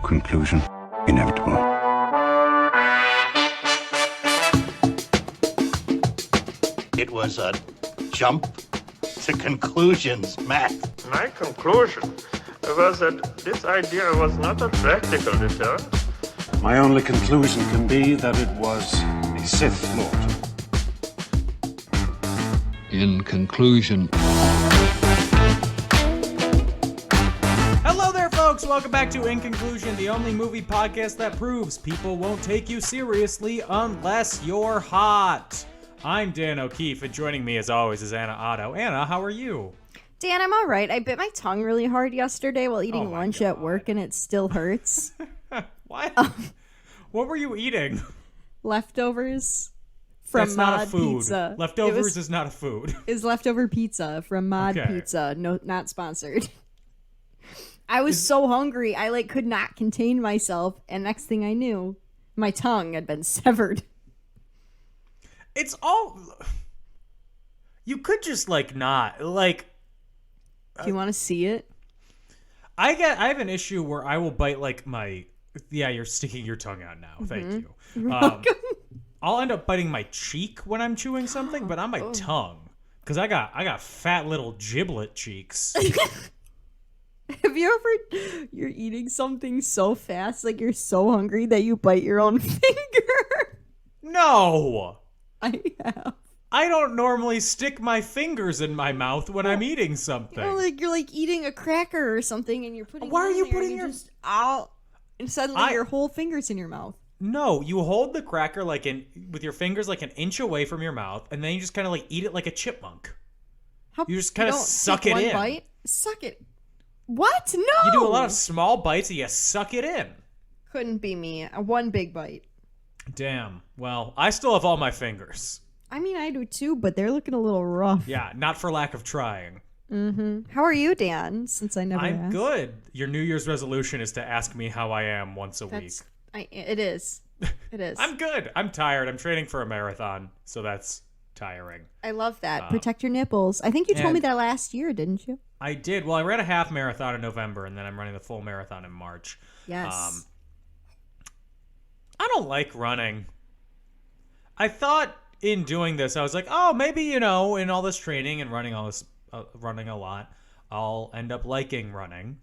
Conclusion inevitable. It was a jump to conclusions, Matt. My conclusion was that this idea was not a practical deterrent. My only conclusion can be that it was a Sith Lord. In conclusion. Hello there, folks. Welcome back to In Conclusion, the only movie podcast that proves people won't take you seriously unless you're hot. I'm Dan O'Keefe, and joining me, as always, is Anna Otto. Anna, how are you? Dan, I'm all right. I bit my tongue really hard yesterday while eating lunch at work, and it still hurts. What? What were you eating? Leftovers from That's not Mod a food. Pizza. Leftovers is not a food. Is leftover pizza from Mod Okay. Pizza. No, not sponsored. I was so hungry, I could not contain myself, and next thing I knew, my tongue had been severed. It's all... You could just, not. Do you want to see it? I have an issue where I will bite, my... Yeah, you're sticking your tongue out now. Thank you. I'll end up biting my cheek when I'm chewing something, but on my tongue. Because I got fat little giblet cheeks. Have you ever, you're eating something so fast, you're so hungry that you bite your own finger? No! I have. I don't normally stick my fingers in my mouth when I'm eating something. You're eating a cracker or something, and you're putting. Why it are in you there putting and your- just out? And suddenly your whole finger's in your mouth. No, you hold the cracker with your fingers an inch away from your mouth, and then you just kind of eat it like a chipmunk. How, You just kinda don't suck take it one in. Bite? Suck it. What? No. You do a lot of small bites and you suck it in. Couldn't be me. One big bite. Damn. Well, I still have all my fingers. I mean, I do too, but they're looking a little rough. Yeah, not for lack of trying. How are you, Dan? Since I never I'm asked. good. Your New Year's resolution is to ask me how I am once a week. It is. It is. I'm good. I'm tired. I'm training for a marathon, so that's tiring. I love that. Protect your nipples. I think you told me and- that last year, didn't you? I did. Well, I ran a half marathon in November, and then I'm running the full marathon in March. Yes. I don't like running. I thought in doing this, I was like, oh, maybe, in all this training and running running a lot, I'll end up liking running.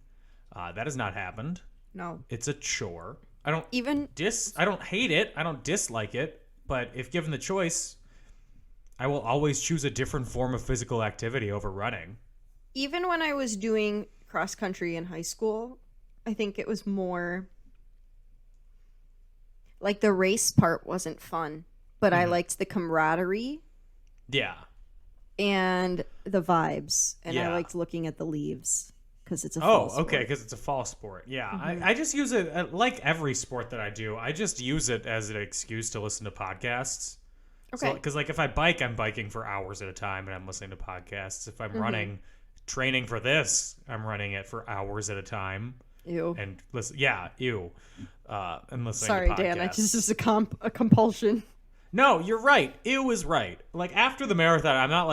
That has not happened. No. It's a chore. I don't I don't hate it. I don't dislike it. But if given the choice, I will always choose a different form of physical activity over running. Even when I was doing cross country in high school, I think it was more the race part wasn't fun, but I liked the camaraderie Yeah. and the vibes, and I Yeah. liked looking at the leaves because it's a fall sport. Okay, because it's a fall sport. Yeah, I just use it like every sport that I do. I just use it as an excuse to listen to podcasts. Okay. Because if I bike, I'm biking for hours at a time, and I'm listening to podcasts. If I'm running, training for this, I'm running it for hours at a time. Ew. And listen, and listening. Sorry, to podcasts. Dan. I just is a compulsion. No, you're right. Ew is right. After the marathon, I'm not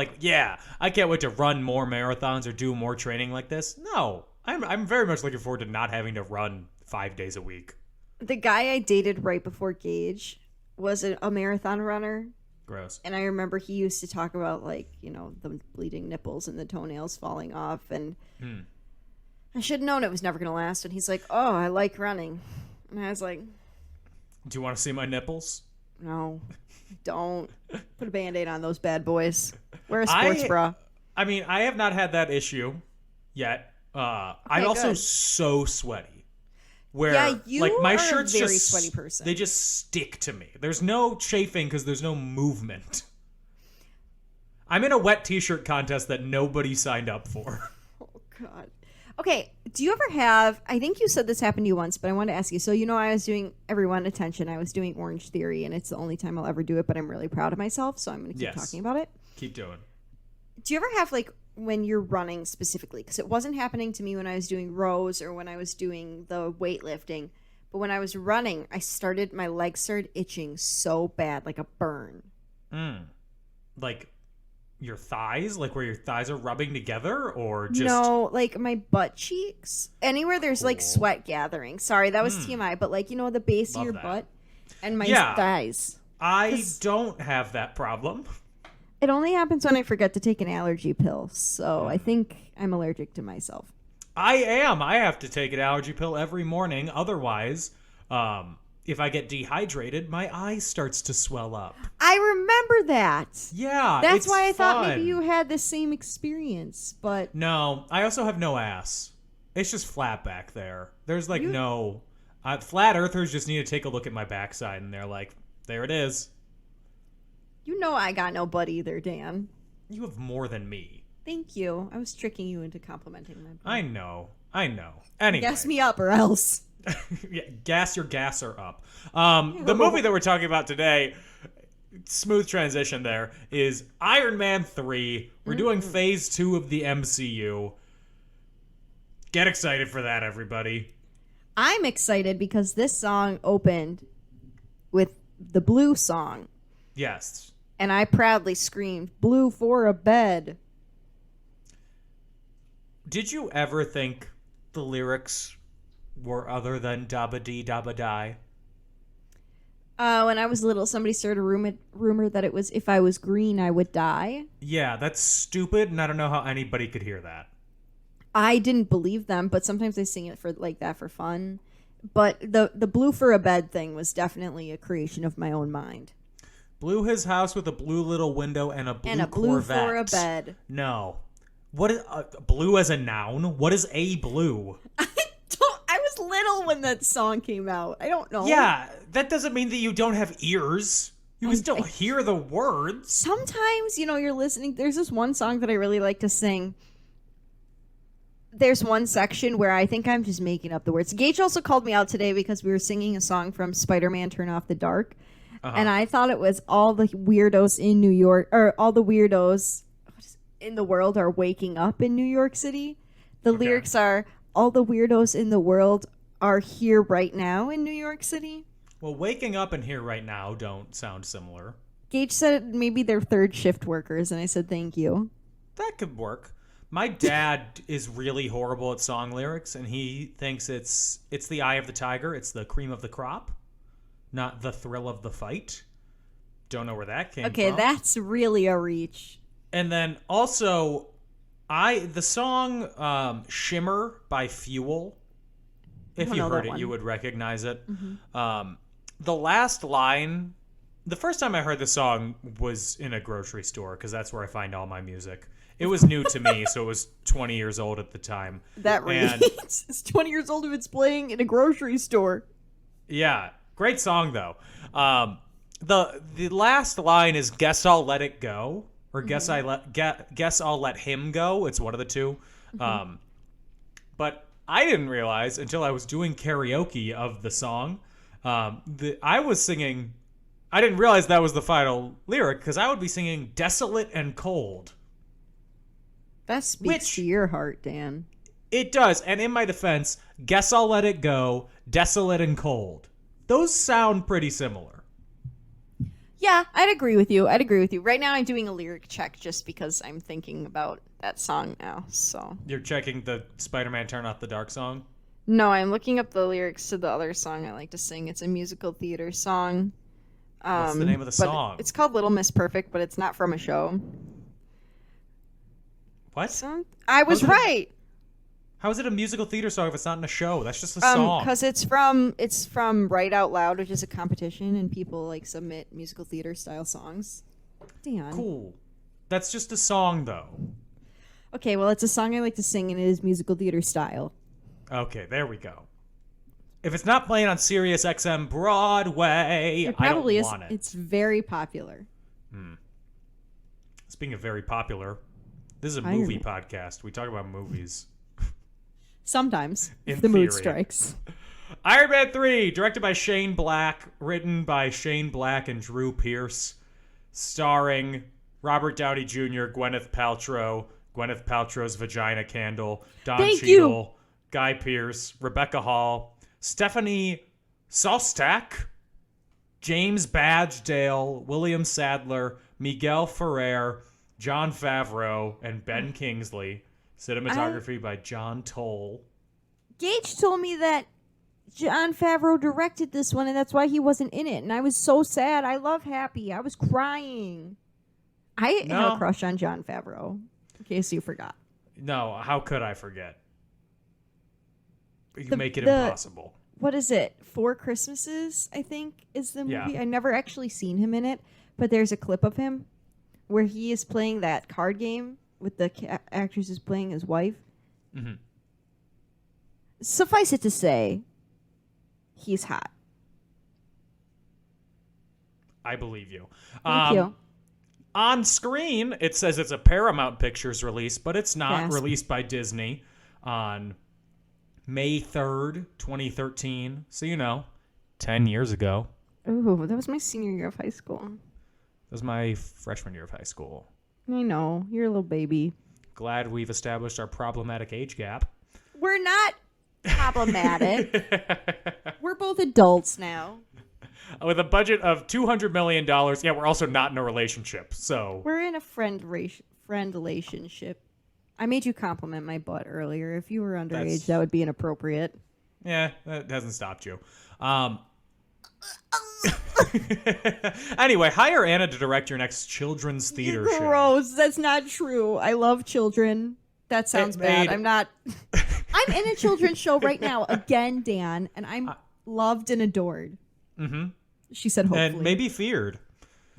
I can't wait to run more marathons or do more training like this. No, I'm very much looking forward to not having to run 5 days a week. The guy I dated right before Gage was a marathon runner. Gross. And I remember he used to talk about the bleeding nipples and the toenails falling off, and I should have known it was never going to last. And he's like, "Oh, I like running," and I was like, Do you want to see my nipples? "No, don't put a Band-Aid on those bad boys. Wear a sports bra." I mean, I have not had that issue yet. I'm also good. so sweaty. Where Yeah, you my are a shirts very just sweaty person. They just stick to me. There's no chafing because there's no movement. I'm in a wet t-shirt contest that nobody signed up for. Oh God. Okay, do you ever have? I think you said this happened to you once, but I wanted to ask you. So I was doing everyone attention. I was doing Orange Theory, and it's the only time I'll ever do it. But I'm really proud of myself, so I'm going to keep talking about it. Keep doing. Do you ever have when you're running specifically? Because it wasn't happening to me when I was doing rows or when I was doing the weightlifting. But when I was running, my legs started itching so bad, like a burn. your thighs, like where your thighs are rubbing together, or just No, like my butt cheeks. Anywhere there's like sweat gathering. Sorry, that was TMI, but like, the base Love of your that. butt and my Yeah. thighs. I don't have that problem. It only happens when I forget to take an allergy pill, so I think I'm allergic to myself. I am. I have to take an allergy pill every morning. Otherwise, if I get dehydrated, my eye starts to swell up. I remember that. Yeah, That's it's why I thought fun. maybe you had the same experience, but No, I also have no ass. It's just flat back there. There's like no... flat earthers just need to take a look at my backside, and they're like, there it is. I got no butt either, Dan. You have more than me. Thank you. I was tricking you into complimenting my butt. I know. Anyway. Gas me up or else. Yeah, gas your gasser up. The movie that we're talking about today, smooth transition there, is Iron Man 3. We're doing phase 2 of the MCU. Get excited for that, everybody. I'm excited because this song opened with the Blue song, Yes. and I proudly screamed, "Blue for a bed." Did you ever think the lyrics were other than dabba dee dabba die? When I was little, somebody started a rumor that it was "If I was green, I would die." Yeah, that's stupid, and I don't know how anybody could hear that. I didn't believe them, but sometimes they sing it for like that for fun. But the "Blue for a bed" thing was definitely a creation of my own mind. Blew his house with a blue little window and a blue And a blue Corvette. for a bed. No. What is blue as a noun? What is a blue? I was little when that song came out. I don't know. Yeah, that doesn't mean that you don't have ears. You can still hear the words. Sometimes, you're listening. There's this one song that I really like to sing. There's one section where I think I'm just making up the words. Gage also called me out today because we were singing a song from Spider-Man Turn Off the Dark. And I thought it was all the weirdos in New York, or all the weirdos in the world are waking up in New York City. The lyrics are, all the weirdos in the world are here right now in New York City. Well, waking up and here right now don't sound similar. Gage said maybe they're third shift workers, and I said thank you. That could work. My dad is really horrible at song lyrics, and he thinks it's the eye of the tiger, it's the cream of the crop, not the thrill of the fight. Don't know where that came from. Okay, that's really a reach. And then also, the song "Shimmer" by Fuel. If don't you know heard that it, one. you would recognize it. The last line, the first time I heard the song was in a grocery store because that's where I find all my music. It was new to me, so it was 20 years old at the time. That And- reads. It's 20 years old if it's playing in a grocery store. Yeah, great song though. The last line is "Guess I'll let it go," or guess I'll let him go. It's one of the two. But I didn't realize until I was doing karaoke of the song. I was singing. I didn't realize that was the final lyric because I would be singing "Desolate and Cold." That speaks Which- to your heart, Dan. It does, and in my defense, "Guess I'll let it go," "Desolate and Cold." Those sound pretty similar. Yeah, I'd agree with you. Right now I'm doing a lyric check just because I'm thinking about that song now, so. You're checking the Spider-Man Turn Off the Dark song? No, I'm looking up the lyrics to the other song I like to sing. It's a musical theater song. What's the name of the but song? It's called Little Miss Perfect, but it's not from a show. What? So, I was How's it- right. How is it a musical theater song if it's not in a show? That's just a song. Because it's from Write Out Loud, which is a competition, and people like submit musical theater style songs. Dan. Cool. That's just a song, though. Okay, well, it's a song I like to sing, and it is musical theater style. Okay, there we go. If it's not playing on Sirius XM Broadway, It probably I is. don't want it. It's very popular. Speaking of very popular, this is a Iron movie Man. podcast. We talk about movies. Sometimes, In if the mood theory. strikes. Iron Man 3, directed by Shane Black, written by Shane Black and Drew Pearce, starring Robert Downey Jr., Gwyneth Paltrow's vagina candle, Don Thank Cheadle, Guy Pearce, Rebecca Hall, Stephanie Szostak, James Badgedale, William Sadler, Miguel Ferrer, Jon Favreau, and Ben Kingsley. Cinematography by John Toll. Gage told me that Jon Favreau directed this one, and that's why he wasn't in it. And I was so sad. I love Happy. I was crying. I have a crush on Jon Favreau, in case you forgot. No, how could I forget? You make it impossible. What is it? 4 Christmases, I think, is the movie. Yeah. I never actually seen him in it, but there's a clip of him where he is playing that card game with the actress who's playing his wife. Mm-hmm. Suffice it to say, he's hot. I believe you. Thank you. On screen, it says it's a Paramount Pictures release, but it's not. Gasp. Released by Disney on May 3rd, 2013. So, 10 years ago. Ooh, that was my senior year of high school. That was my freshman year of high school. I know. You're a little baby. Glad we've established our problematic age gap. We're not problematic. We're both adults now. With a budget of $200 million, yeah, we're also not in a relationship, so... We're in a friend relationship. I made you compliment my butt earlier. If you were underage, that would be inappropriate. Yeah, that hasn't stopped you. Anyway, hire Anna to direct your next children's theater show. Gross. That's not true. I love children. That sounds bad. I'm not... I'm in a children's show right now, again, Dan, and I'm loved and adored. Mm-hmm. She said hopefully. And maybe feared.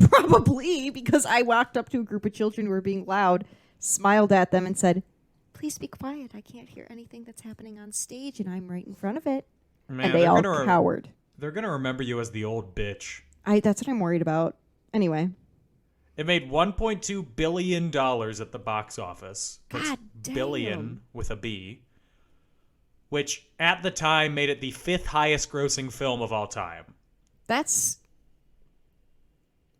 Probably, because I walked up to a group of children who were being loud, smiled at them, and said, please be quiet. I can't hear anything that's happening on stage, and I'm right in front of it. Man, and they all cowered. They're going to remember you as the old bitch. That's what I'm worried about. Anyway. It made $1.2 billion at the box office. God damn. Billion with a B. Which, at the time, made it the 5th highest grossing film of all time. That's...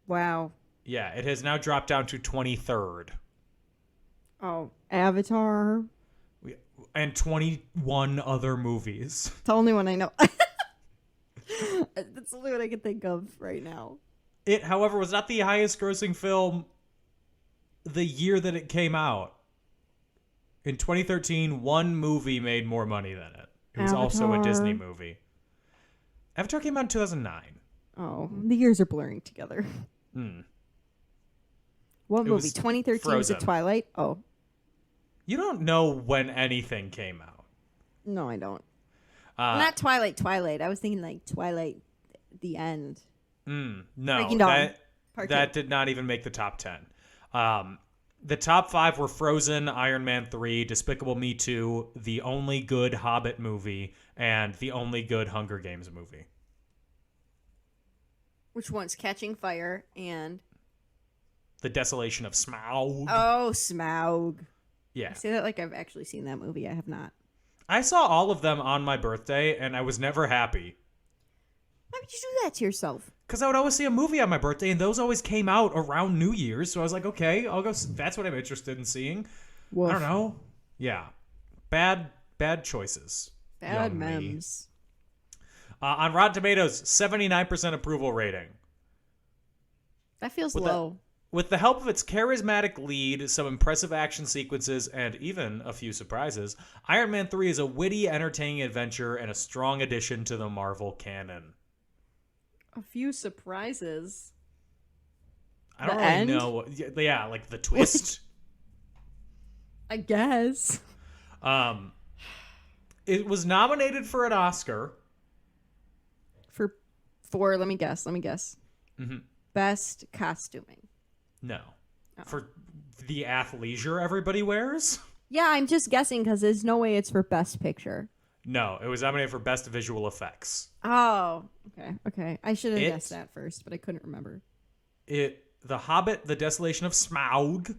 Wow. Yeah, it has now dropped down to 23rd. Oh, Avatar. And 21 other movies. It's the only one I know. That's the only one I can think of right now. It, however, was not the highest grossing film the year that it came out. In 2013, one movie made more money than it. It was also a Disney movie. Avatar came out in 2009. Oh, the years are blurring together. What movie? 2013 was it Twilight? Oh. You don't know when anything came out. No, I don't. Not Twilight. I was thinking like Twilight, the end. No, that did not even make the top 10. The top 5 were Frozen, Iron Man 3, Despicable Me 2, the only good Hobbit movie, and the only good Hunger Games movie. Which one's Catching Fire and... The Desolation of Smaug. Oh, Smaug. Yeah. I say that like I've actually seen that movie. I have not. I saw all of them on my birthday, and I was never happy. Why would you do that to yourself? Because I would always see a movie on my birthday, and those always came out around New Year's. So I was like, okay, I'll go. That's what I'm interested in seeing. Woof. I don't know. Yeah. Bad choices. Bad memes. On Rotten Tomatoes, 79% approval rating. That feels low. With the help of its charismatic lead, some impressive action sequences, and even a few surprises, Iron Man 3 is a witty, entertaining adventure and a strong addition to the Marvel canon. A few surprises? I don't really know. Yeah, like the twist. I guess. It was nominated for an Oscar. For let me guess. Mm-hmm. Best costuming. No. Oh. For the athleisure everybody wears? Yeah, I'm just guessing because there's no way it's for Best Picture. No, it was nominated for Best Visual Effects. Oh, okay. I should have guessed that first, but I couldn't remember. The Hobbit, The Desolation of Smaug,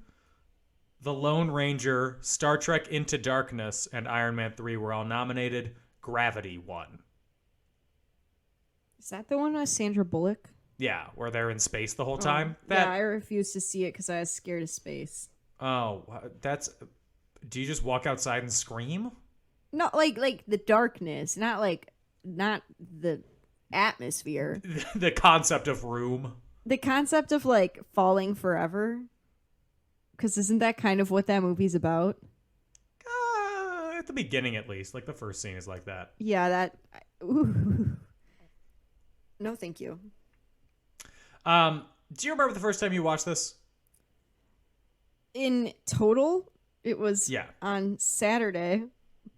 The Lone Ranger, Star Trek Into Darkness, and Iron Man 3 were all nominated. Gravity won. Is that the one with Sandra Bullock? Yeah, where they're in space the whole time. Yeah, I refused to see it because I was scared of space. Oh, do you just walk outside and scream? No, like the darkness, not the atmosphere. The concept of Room. The concept of like falling forever. Because isn't that kind of what that movie's about? At the beginning, at least. Like, the first scene is like that. Yeah, that... Ooh. No, thank you. Do you remember the first time you watched this? In total, it was Yeah. on Saturday,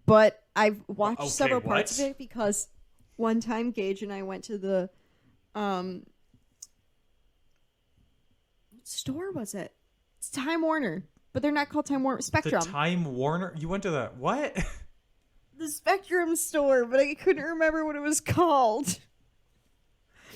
but I've watched Okay, several parts what? of it because one time Gage and I went to the what store was it? It's Time Warner, but they're not called Time Warner. Spectrum. The Time Warner? You went to the... What? The Spectrum store, but I couldn't remember what it was called.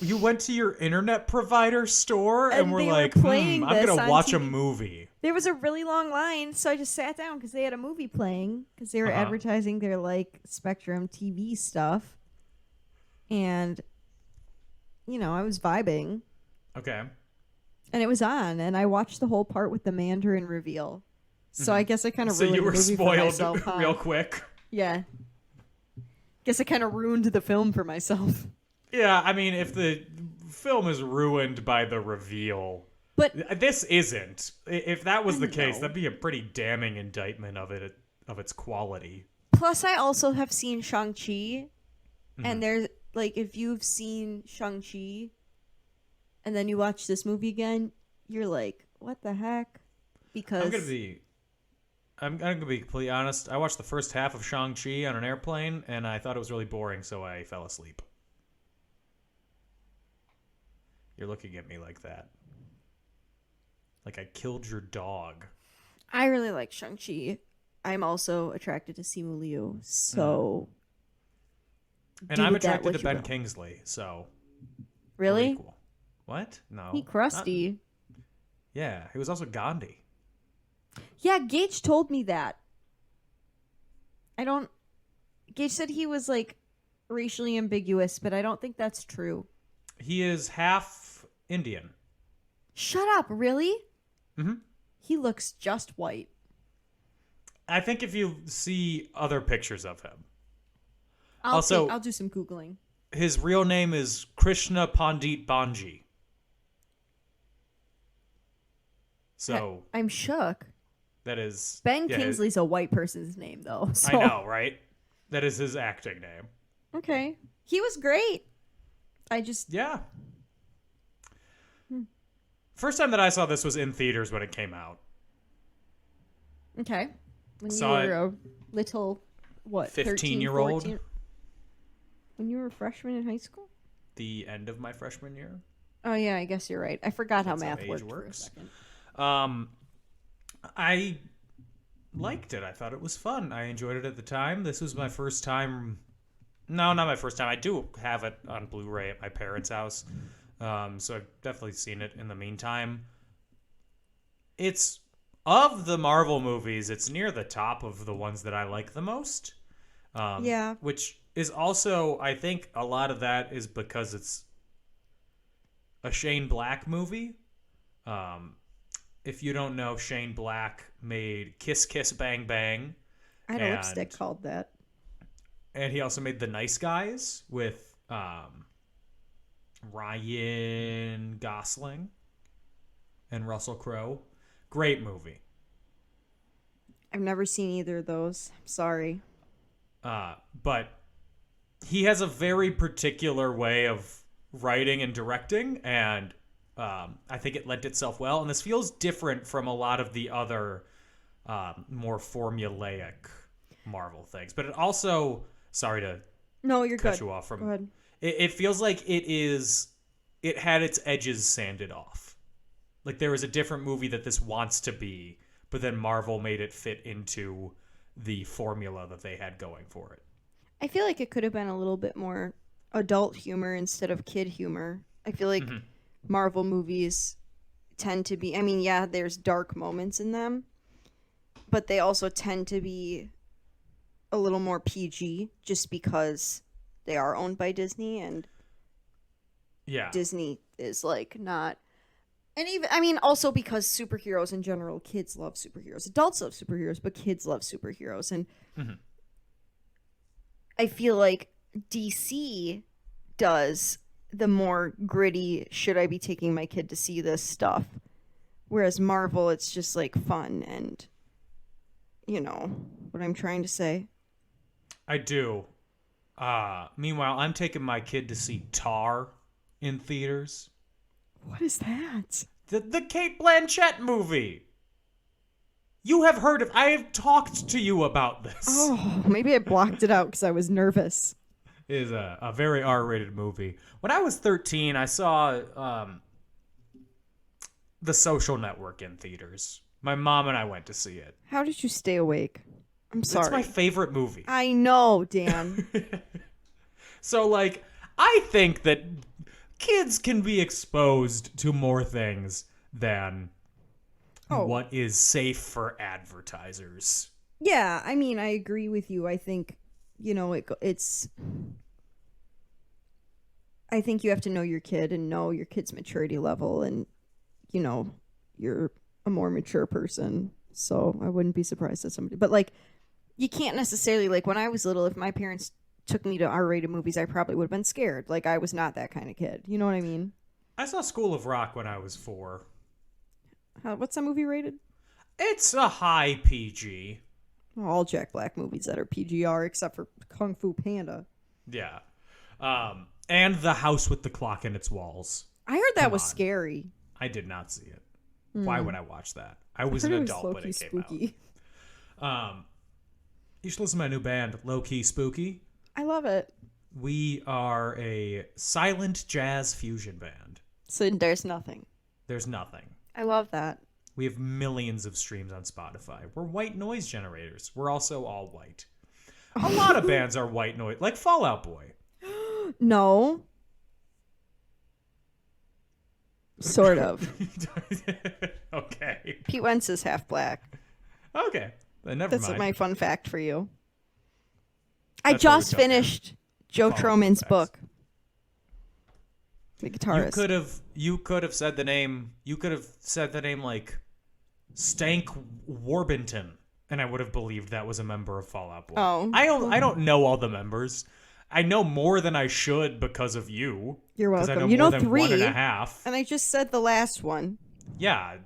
You went to your internet provider store and were they were like, playing I'm this going to on watch a TV. movie. There was a really long line, so I just sat down because they had a movie playing because they were advertising their like Spectrum TV stuff, and I was vibing, Okay. and it was on, and I watched the whole part with the Mandarin reveal. So I guess I kind of So ruined you were the movie for spoiled myself, huh? real quick. Yeah. Guess I kind of ruined the film for myself. Yeah, I mean, if the film is ruined by the reveal, But this isn't. If that was the case, know. that'd be a pretty damning indictment of its quality. plus, I also have seen Shang-Chi, Mm-hmm. and there's like if you've seen Shang-Chi, and then you watch this movie again, you're like, what the heck? Because I'm gonna be completely honest. I watched the first half of Shang-Chi on an airplane, and I thought it was really boring, so I fell asleep. You're looking at me like that. Like I killed your dog. I really like Shang-Chi. I'm also attracted to Simu Liu, so And do I'm with that attracted what to you Ben will. Kingsley, so we're Really? equal. What? No. He crusty. Yeah, he was also Gandhi. Yeah, Gage told me that. Gage said he was like racially ambiguous, but I don't think that's true. He is half Indian. Shut up, really? Mm-hmm. He looks just white. I think if you see other pictures of him. I'll Also- do some Googling. His real name is Krishna Pandit Banji. So I'm shook. that is Ben yeah, Kingsley's a white person's name, though. So. I know, right? That is his acting name. Okay. He was great. I just... Yeah. First time that I saw this was in theaters when it came out. Okay. When Saw you it- were a little, 15-year-old. 14? When you were a freshman in high school? The end of my freshman year. Oh, yeah, I guess you're right. I forgot how That's how math age worked works. for a second. I liked it. I thought it was fun. I enjoyed it at the time. This was my first time. No, not my first time. I do have it on Blu-ray at my parents' house. So I've definitely seen it in the meantime. It's, of the Marvel movies, it's near the top of the ones that I like the most. Yeah. Which is also, I think a lot of that is because it's a Shane Black movie. If you don't know, Shane Black made Kiss Kiss Bang Bang. I had a And- lipstick called that. And he also made The Nice Guys with Ryan Gosling and Russell Crowe. Great movie. I've never seen either of those. Sorry. But he has a very particular way of writing and directing, and I think it lent itself well. And this feels different from a lot of the other more formulaic Marvel things. But it also, sorry to No, you're cut good. you off from. Go ahead. It feels like it had its edges sanded off. Like there was a different movie that this wants to be, but then Marvel made it fit into the formula that they had going for it. I feel like it could have been a little bit more adult humor instead of kid humor. I feel like Marvel movies tend to be, I mean, yeah, there's dark moments in them, but they also tend to be a little more PG just because they are owned by Disney, and Yeah. Disney is like not. And even, I mean, also because superheroes in general, kids love superheroes. Adults love superheroes, but kids love superheroes. And I feel like DC does the more gritty, should I be taking my kid to see this stuff? Whereas Marvel, it's just like fun and, you know, what I'm trying to say. I do. Meanwhile, I'm taking my kid to see Tar in theaters. What is that? The Cate Blanchett movie. You have heard of... I have talked to you about this. Oh, maybe I blocked it out because I was nervous. It is a very R-rated movie. When I was 13, I saw The Social Network in theaters. My mom and I went to see it. How did you stay awake? I'm sorry. It's my favorite movie. I know, Dan. So, like, I think that kids can be exposed to more things than what is safe for advertisers. Yeah, I mean, I agree with you. I think, you know, it's... I think you have to know your kid and know your kid's maturity level, and, you know, you're a more mature person, so I wouldn't be surprised that somebody... But, like, you can't necessarily... Like, when I was little, if my parents took me to R-rated movies, I probably would have been scared. Like, I was not that kind of kid. You know what I mean? I saw School of Rock when I was 4. What's that movie rated? It's a high PG. All Jack Black movies that are PGR, except for Kung Fu Panda. Yeah. And The House with the Clock in Its Walls. I heard that was scary. I did not see it. Why would I watch that? I was an adult when it came spooky. out. You should listen to my new band, Low Key Spooky. I love it. We are a silent jazz fusion band. So there's nothing. There's nothing. I love that. We have millions of streams on Spotify. We're white noise generators. We're also all white. A lot of bands are white noise, like Fall Out Boy. No. Sort of. Okay. Pete Wentz is half black. Okay. Then never That's mind. my fun fact for you. I That's what we just took finished Joe Follow Troman's facts. book. The guitarist. You could have said the name. You could have said the name like Stank Warbington, and I would have believed that was a member of Fall Out Boy. Oh. I don't know all the members. I know more than I should because of you. You're 'Cause welcome. I know You more know than 3. 1.5. And I just said the last one. Yeah,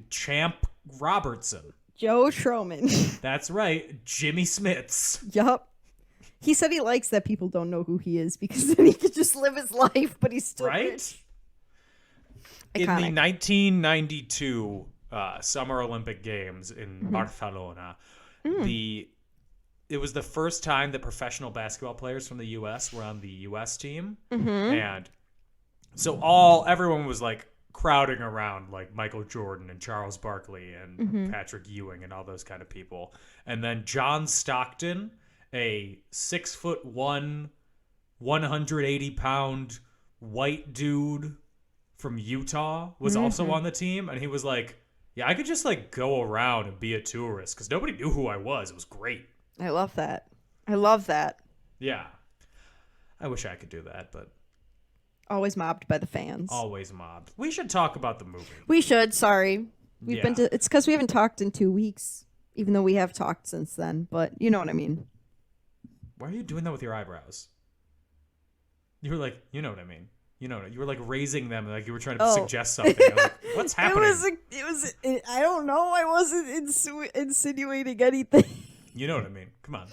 Champ Robertson. Joe Troman. That's right, Jimmy Smits. Yup. He said he likes that people don't know who he is because then he could just live his life, but he's still Right? rich. In the Iconic. 1992 Summer Olympic Games in Barcelona, it was the first time that professional basketball players from the U.S. were on the U.S. team, and so everyone was like crowding around like Michael Jordan and Charles Barkley and Patrick Ewing and all those kind of people, and then John Stockton, a 6'1", 180-pound white dude from Utah, was also on the team, and he was like, yeah, I could just like go around and be a tourist because nobody knew who I was. It was great. I love that. I love that. Yeah. I wish I could do that, but Always mobbed by the fans. always mobbed. We should talk about the movie. We should. Sorry. We've been Yeah. it's because we haven't talked in 2 weeks, even though we have talked since then. But you know what I mean. Why are you doing that with your eyebrows? You were like, you know what I mean. You know, you were like raising them like you were trying to suggest something. I was like, what's happening? I don't know. I wasn't insinuating anything. You know what I mean. Come on.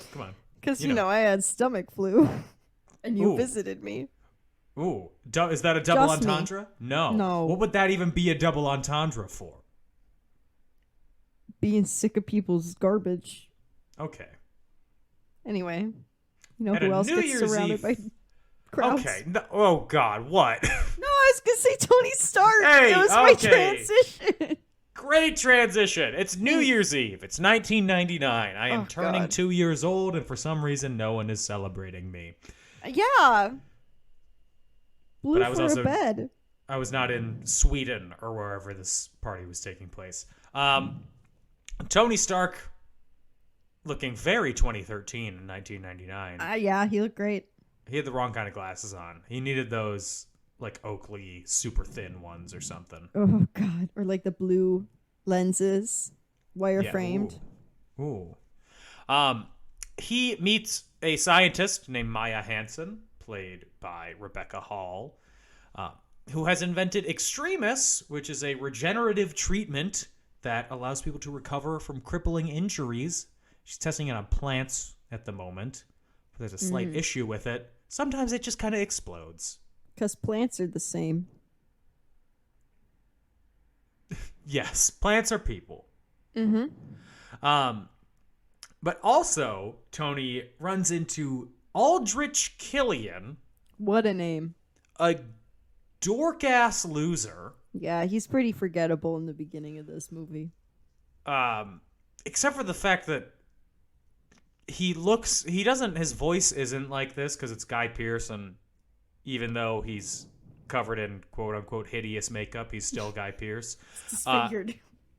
Because, You you know. know, I had stomach flu. And you Ooh. visited me. Ooh, is that a double Just me. entendre? No. No. What would that even be a double entendre for? Being sick of people's garbage. Okay. Anyway. You know At who a else New gets Year's surrounded Eve- by crowds? Okay. No, oh God, what? No, I was going to say Tony Stark. Hey, it was my okay. transition. Great transition. It's New Year's Eve. It's 1999. I am Oh, turning God. 2 years old, and for some reason, no one is celebrating me. Yeah. Blue But I was for also- a bed. I was not in Sweden or wherever this party was taking place. Tony Stark, looking very 2013 in 1999. Yeah, he looked great. He had the wrong kind of glasses on. He needed those like Oakley super thin ones or something. Oh, God. Or like the blue lenses, wire Yeah, framed. Ooh. He meets a scientist named Maya Hansen, played by Rebecca Hall. who has invented Extremis, which is a regenerative treatment that allows people to recover from crippling injuries. She's testing it on plants at the moment. But there's a slight issue with it. Sometimes it just kind of explodes. Because plants are the same. Yes, plants are people. But also, Tony runs into Aldrich Killian. What a name. A dork-ass loser. Yeah, he's pretty forgettable in the beginning of this movie. Except for the fact that his voice isn't like this because it's Guy Pearce, and even though he's covered in quote-unquote hideous makeup, he's still Guy Pearce. Disfigured.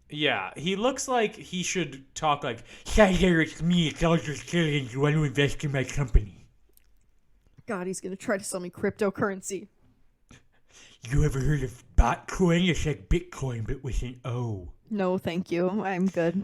Yeah, he looks like he should talk like, "Hi there, it's me, it's Aldrich Killian. You want to invest in my company?" God, he's going to try to sell me cryptocurrency. You ever heard of Bitcoin? It's like Bitcoin, but with an O. No, thank you. I'm good.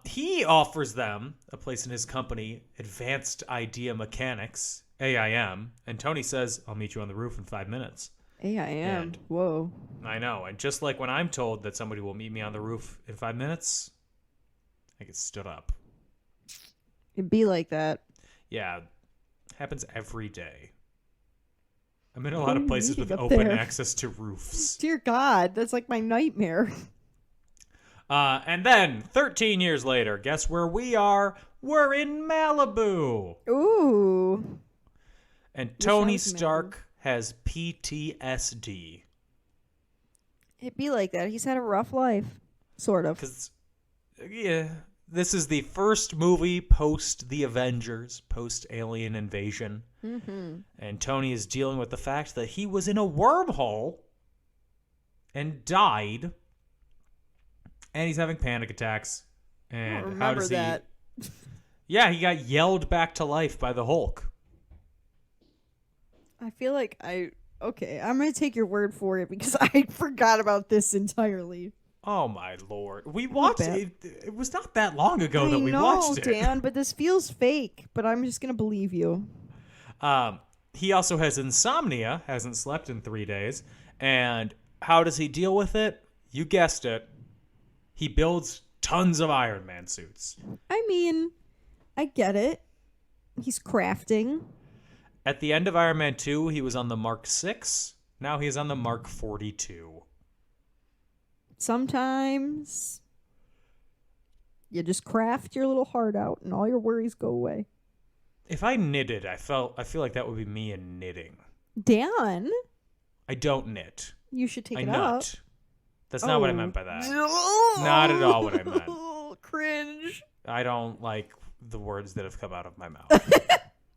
He offers them a place in his company, Advanced Idea Mechanics, AIM, and Tony says, "I'll meet you on the roof in 5 minutes." AIM. And- Whoa. I know, and just like when I'm told that somebody will meet me on the roof in 5 minutes, I get stood up. It'd be like that. Yeah, happens every day. I'm in a lot of places with up open there? access to roofs. Dear God, that's like my nightmare. And then, 13 years later, guess where we are? We're in Malibu. Ooh. And I Tony was in Stark has PTSD. It'd be like that. He's had a rough life. Sort of. Because, yeah, this is the first movie post the Avengers, post Alien Invasion. And Tony is dealing with the fact that he was in a wormhole and died. And he's having panic attacks. And I don't how remember does that. Yeah, he got yelled back to life by the Hulk. I feel like Okay, I'm going to take your word for it because I forgot about this entirely. Oh my lord. We watched bad. it. It was not that long ago that we I know, watched it. Dan, but this feels fake, but I'm just going to believe you. He also has insomnia, hasn't slept in 3 days. And how does he deal with it? You guessed it. He builds tons of Iron Man suits. I mean, I get it. He's crafting. At the end of Iron Man 2, he was on the Mark 6. Now he's on the Mark 42. Sometimes you just craft your little heart out and all your worries go away. If I knitted, I feel like that would be me in knitting. Dan, I don't knit. you should take I it nut. up. That's not what I meant by that. No. Not at all what I meant. Cringe. I don't like the words that have come out of my mouth.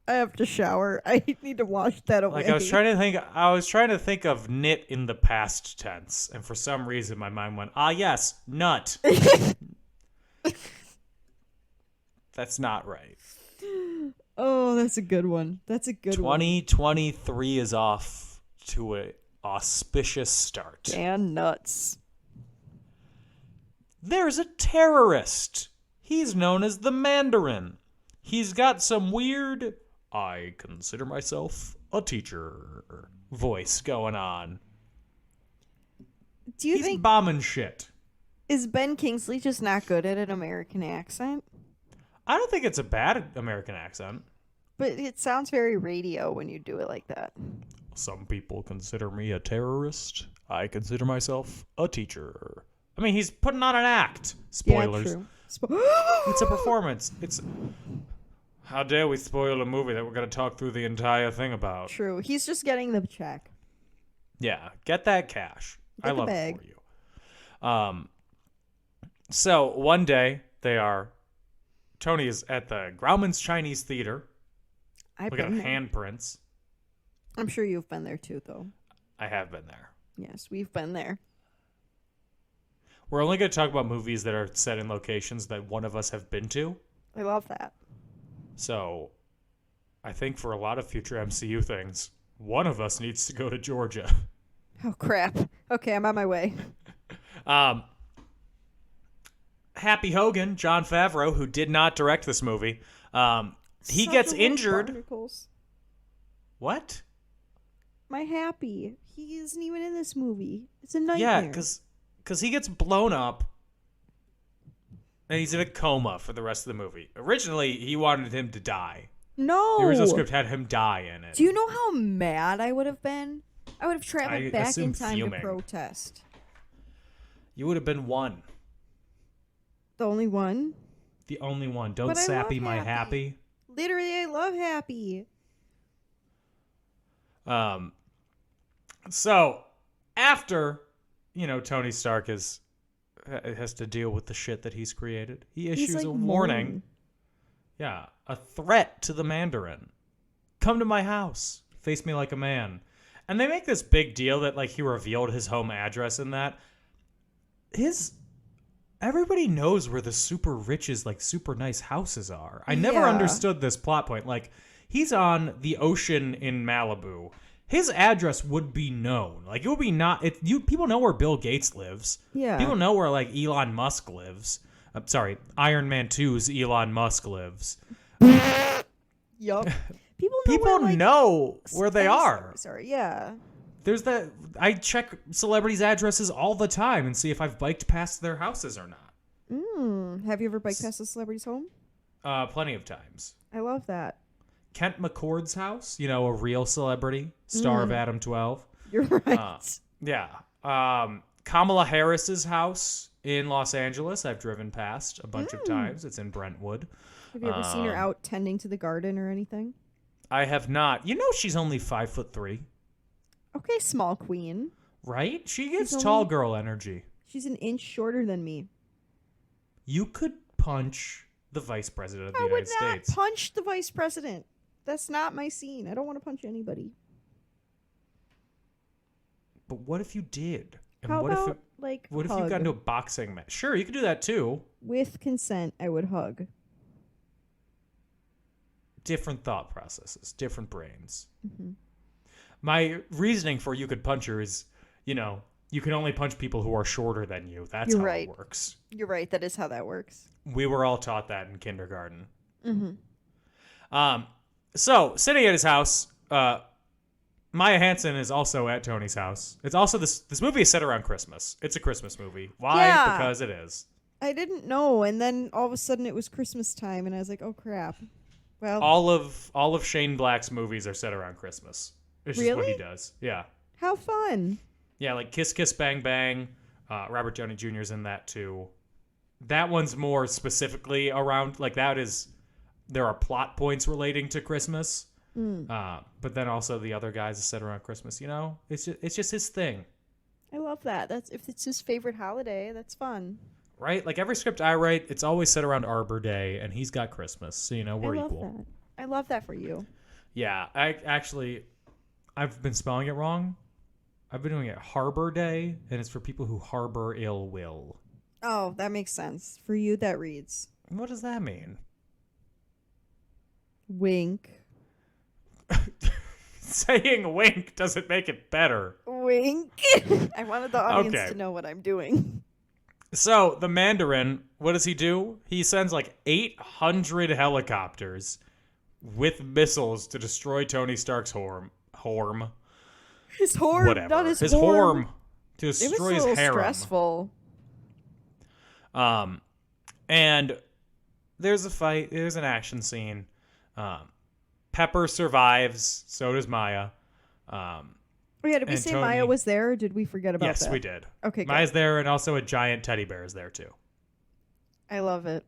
I have to shower. I need to wash that away. Like I was trying to think of knit in the past tense, and for some reason my mind went, yes, nut. That's not right. Oh, that's a good one. That's a good one. 2023 is off to an auspicious start. Dan nuts. There's a terrorist. He's known as the Mandarin. He's got some weird, I consider myself a teacher voice going on. Do you He's think bombing shit. is Ben Kingsley just not good at an American accent? I don't think it's a bad American accent. But it sounds very radio when you do it like that. Some people consider me a terrorist. I consider myself a teacher. I mean, he's putting on an act. Spoilers. Yeah, true. It's a performance. It's... How dare we spoil a movie that we're going to talk through the entire thing about? True. He's just getting the check. Yeah, get that cash. Get I the love bag. it for you. So one day Tony is at the Grauman's Chinese Theater. I've Look at been there. handprints. I'm sure you've been there too, though. I have been there. Yes, we've been there. We're only going to talk about movies that are set in locations that one of us have been to. I love that. So I think for a lot of future MCU things, one of us needs to go to Georgia. Oh, crap. Okay, I'm on my way. Happy Hogan, Jon Favreau, who did not direct this movie, he Such gets a little injured. barnacles. What? my Happy. He isn't even in this movie. It's a nightmare. Yeah, because he gets blown up and he's in a coma for the rest of the movie. Originally, he wanted him to die. No. The original script had him die in it. Do you know how mad I would have been? I would have traveled back assume in time fuming. to protest. You would have been one. The only one? The only one. Don't But I sappy love my Happy. happy. Literally, I love Happy. So after, Tony Stark has to deal with the shit that he's created, he issues like a warning. mourning. Yeah, a threat to the Mandarin. Come to my house. Face me like a man. And they make this big deal that he revealed his home address and that. Everybody knows where the super rich's super nice houses are. I never Yeah. understood this plot point. He's on the ocean in Malibu. His address would be known. It would be people know where Bill Gates lives. Yeah. People know where Elon Musk lives. I'm sorry, Iron Man 2's Elon Musk lives. Yup. People know where they are. Sorry, yeah. There's that. I check celebrities' addresses all the time and see if I've biked past their houses or not. Have you ever biked past a celebrity's home? Plenty of times. I love that. Kent McCord's house, a real celebrity, star of Adam 12. You're right. Yeah. Kamala Harris's house in Los Angeles, I've driven past a bunch of times. It's in Brentwood. Have you ever seen her out tending to the garden or anything? I have not. She's only 5'3". Okay, small queen. Right? She gives She's tall only- girl energy. She's an inch shorter than me. You could punch the vice president of the I would United not States. punch the vice president. That's not my scene. I don't want to punch anybody. But what if you did? And How what about, if what if you hug? got into a boxing match? Sure, you could do that too. With consent, I would hug. Different thought processes, different brains. Mm-hmm. My reasoning for you could punch her is, you can only punch people who are shorter than you. That's You're how right. it works. You're right. That is how that works. We were all taught that in kindergarten. Mm-hmm. So, sitting at his house, Maya Hansen is also at Tony's house. It's also this movie is set around Christmas. It's a Christmas movie. Why? Yeah. Because it is. I didn't know, and then all of a sudden it was Christmas time, and I was like, "Oh crap!" Well, All of Shane Black's movies are set around Christmas. It's just what he Really? does. Yeah. how fun! Yeah, like Kiss Kiss Bang Bang. Robert Downey Jr.'s in that too. That one's more specifically around there are plot points relating to Christmas. But then also the other guys are set around Christmas. It's just his thing, I love that. That's if it's his favorite holiday. That's fun. right? Like every script I write, it's always set around Arbor Day, and he's got Christmas, so we're I love equal. that. I love that for you. Yeah, I've been spelling it wrong. I've been doing it Harbor Day, and it's for people who harbor ill will. Oh, that makes sense. For you, that reads What does that mean? wink. Saying wink doesn't make it better. Wink. I wanted the audience Okay. to know what I'm doing. So, the Mandarin, what does he do? He sends 800 helicopters with missiles to destroy Tony Stark's horm. His horn, Whatever. not his His horn. horm. To It was destroy a his little harem. stressful. And there's a fight. There's an action scene. Pepper survives. So does Maya. Oh yeah, did we And say Tony- Maya was there, or did we forget about Yes, that? we did. Okay, good. Maya's there, and also a giant teddy bear is there too. I love it.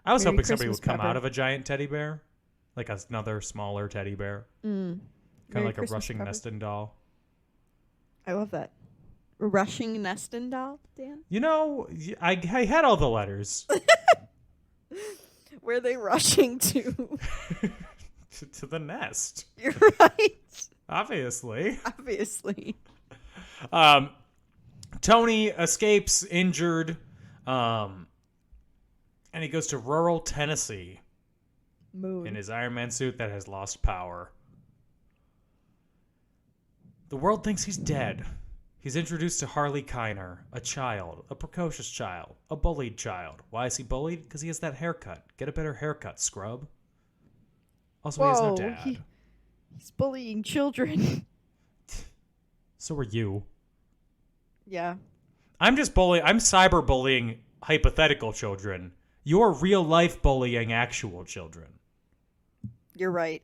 I was Merry hoping somebody Christmas, would come Pepper. out of a giant teddy bear, like another smaller teddy bear, kind of Merry like Christmas, a Russian Pepper. nesting doll. I love that. Rushing Neston doll, Dan? I had all the letters Where are they rushing to? to the nest, You're right. obviously. Obviously. Tony escapes injured, and he goes to rural Tennessee Moon. in his Iron Man suit that has lost power. The world thinks he's dead. He's introduced to Harley Kiner, a child, a precocious child, a bullied child. Why is he bullied? Because he has that haircut. Get a better haircut, scrub. Also, he has no Whoa, dad. he's bullying children. So are you. Yeah. I'm cyberbullying hypothetical children. You're real life bullying actual children. You're right.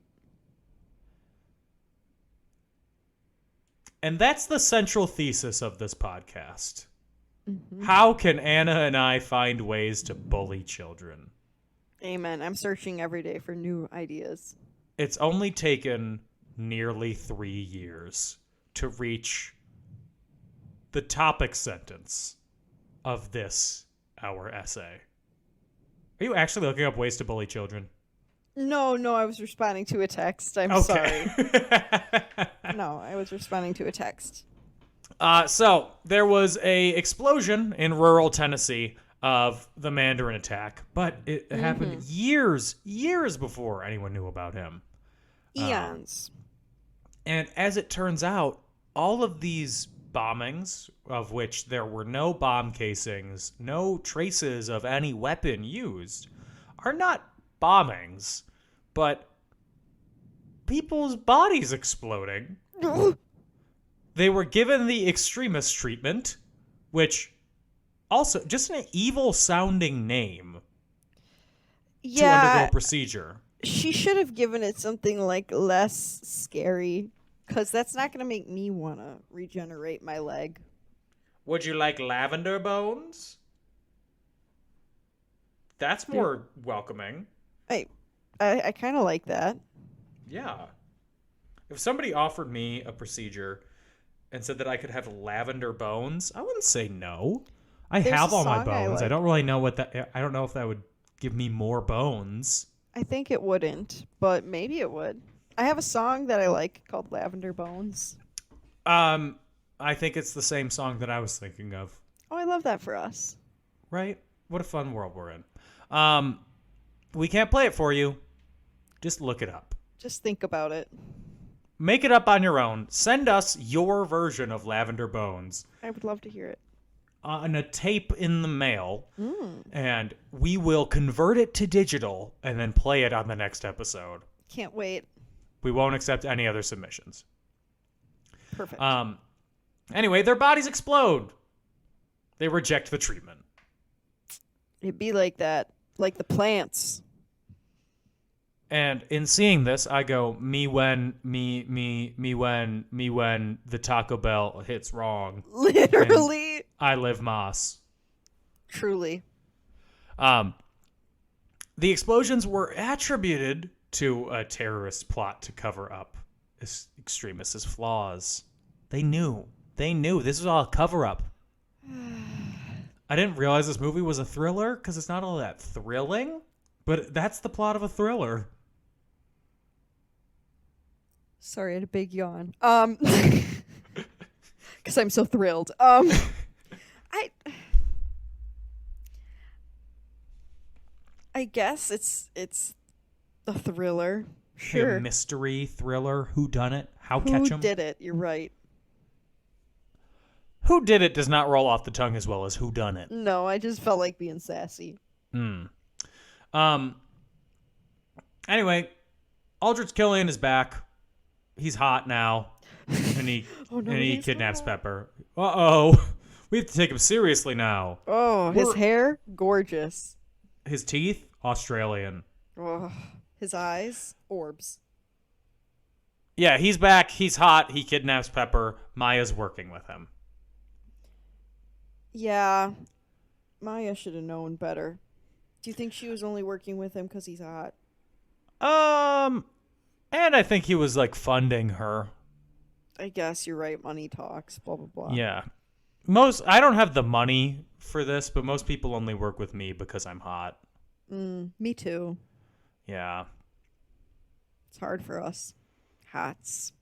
And that's the central thesis of this podcast. How can Anna and I find ways to bully children? Amen. I'm searching every day for new ideas. It's only taken nearly 3 years to reach the topic sentence of this, our essay. Are you actually looking up ways to bully children? No, I was responding to a text. I'm Okay. sorry. No, I was responding to a text. So there was a explosion in rural Tennessee of the Mandarin attack, but it happened years before anyone knew about him. Eons. And as it turns out, all of these bombings, of which there were no bomb casings, no traces of any weapon used, are not bombings, but people's bodies exploding. They were given the extremist treatment, which also just an evil sounding name to undergo procedure. She should have given it something like less scary, because that's not going to make me want to regenerate my leg. Would you like lavender bones? That's more welcoming. I kind of like that. Yeah. If somebody offered me a procedure and said that I could have lavender bones, I wouldn't say no. There's have all my bones. I don't really know I don't know if that would give me more bones. I think it wouldn't, but maybe it would. I have a song that I like called Lavender Bones. I think it's the same song that I was thinking of. Oh, I love that for us. Right? What a fun world we're in. We can't play it for you. Just look it up. Just think about it. Make it up on your own. Send us your version of Lavender Bones. I would love to hear it. On a tape in the mail, and we will convert it to digital and then play it on the next episode. Can't wait. We won't accept any other submissions. Perfect. Anyway, their bodies explode. They reject the treatment. It'd be like that. Like the plants. And in seeing this, I go, me when the Taco Bell hits wrong. Literally. I live Moss. Truly. The explosions were attributed to a terrorist plot to cover up extremists' flaws. They knew. This was all a cover-up. I didn't realize this movie was a thriller because it's not all that thrilling, but that's the plot of a thriller. Sorry, I had a big yawn. Because I'm so thrilled. I guess it's a thriller. Sure. A mystery thriller. Who done it? How catch 'em? Who did it? You're right. Who did it does not roll off the tongue as well as who done it. No, I just felt like being sassy. Anyway, Aldrich Killian is back. He's hot now. And he he kidnaps Pepper. Uh-oh. We have to take him seriously now. Oh, his hair? Gorgeous. His teeth? Australian. Oh, his eyes? Orbs. Yeah, he's back. He's hot. He kidnaps Pepper. Maya's working with him. Yeah. Maya should have known better. Do you think she was only working with him because he's hot? And I think he was, like, funding her. I guess you're right. Money talks. Blah, blah, blah. Yeah. I don't have the money for this, but most people only work with me because I'm hot. Me too. Yeah. It's hard for us. Hots.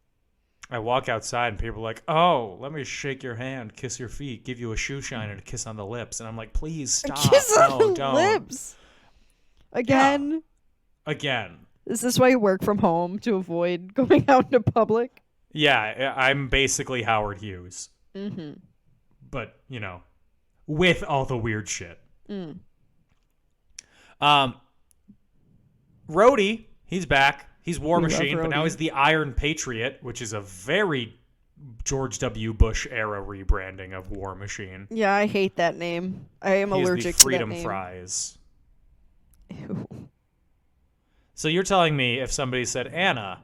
I walk outside and people are like, oh, let me shake your hand, kiss your feet, give you a shoe shine and a kiss on the lips. And I'm like, please stop. A kiss on the don't. lips. Again. Yeah. Again. Is this why you work from home, to avoid going out into public? Yeah, I'm basically Howard Hughes. Mm-hmm. But, you know, with all the weird shit. Rhodey, he's back. He's War Machine, but now he's the Iron Patriot, which is a very, George W. Bush era rebranding of War Machine. Yeah, I hate that name. I am He is allergic the Freedom to that name. Fries. Ew. So you're telling me if somebody said, Anna,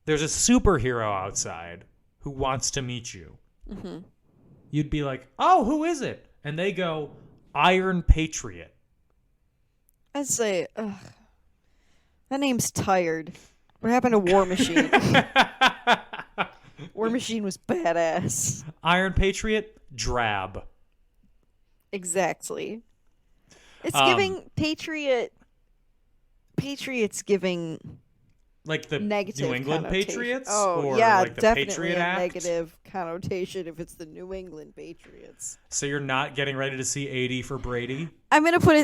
there's a superhero outside who wants to meet you, you'd be like, oh, who is it? And they go, Iron Patriot. I'd say, ugh, that name's tired. What happened to War Machine? War Machine was badass. Iron Patriot, drab. Exactly. It's giving Patriots giving Like the negative New England connotation. Patriots? Oh, or yeah, like the definitely Patriot a Act? negative connotation if it's the New England Patriots. So you're not getting ready to see 80 for Brady? I'm gonna put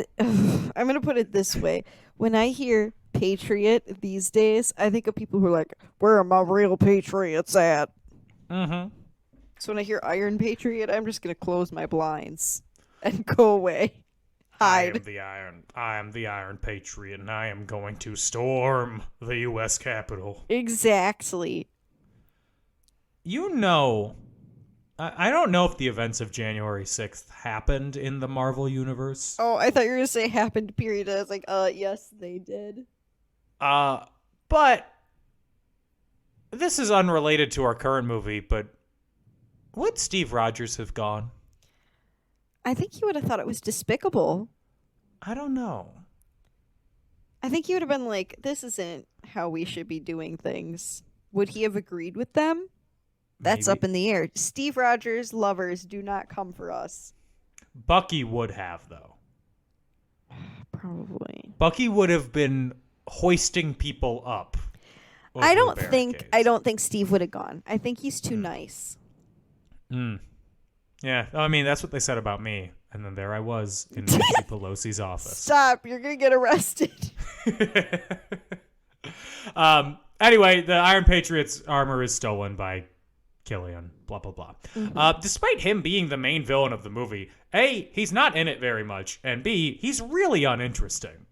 it this way. When I hear Patriot these days, I think of people who are like, where are my real Patriots at? Mm-hmm. So when I hear Iron Patriot, I'm just gonna close my blinds and go away. Hide. I am the Iron Patriot, and I am going to storm the U.S. Capitol. Exactly. You know, I don't know if the events of January 6th happened in the Marvel Universe. Oh, I thought you were gonna say happened period. I was like, yes, they did. But this is unrelated to our current movie, but would Steve Rogers have gone? I think he would have thought it was despicable. I don't know. I think he would have been like, this isn't how we should be doing things. Would he have agreed with them? That's Maybe. up in the air. Steve Rogers lovers do not come for us. Bucky would have, though. Probably. Bucky would have been hoisting people up. I over don't think Steve would have gone. I think he's too nice. Yeah, I mean, that's what they said about me. And then there I was in Nancy Pelosi's office. Stop, you're going to get arrested. Anyway, the Iron Patriot's armor is stolen by Killian, blah, blah, blah. Despite him being the main villain of the movie, A, he's not in it very much, and B, he's really uninteresting.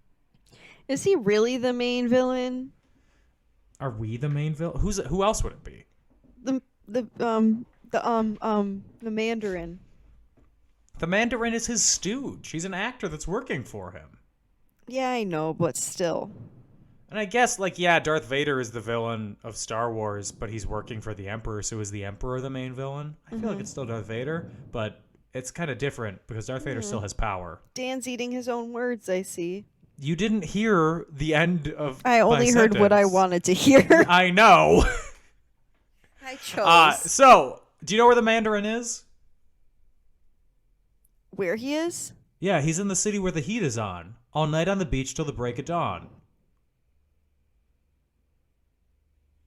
Is he really the main villain? Are we the main villain? Who else would it be? The Mandarin. The Mandarin is his stooge. He's an actor that's working for him. Yeah, I know, but still. And I guess, Darth Vader is the villain of Star Wars, but he's working for the Emperor, so is the Emperor the main villain? I feel like it's still Darth Vader, but it's kind of different because Darth Vader still has power. Dan's eating his own words, I see. You didn't hear the end of I only my heard what I sentence. wanted to hear. I know. I chose. So, do you know where the Mandarin is? Where he is? Yeah, he's in the city where the heat is on. All night on the beach till the break of dawn.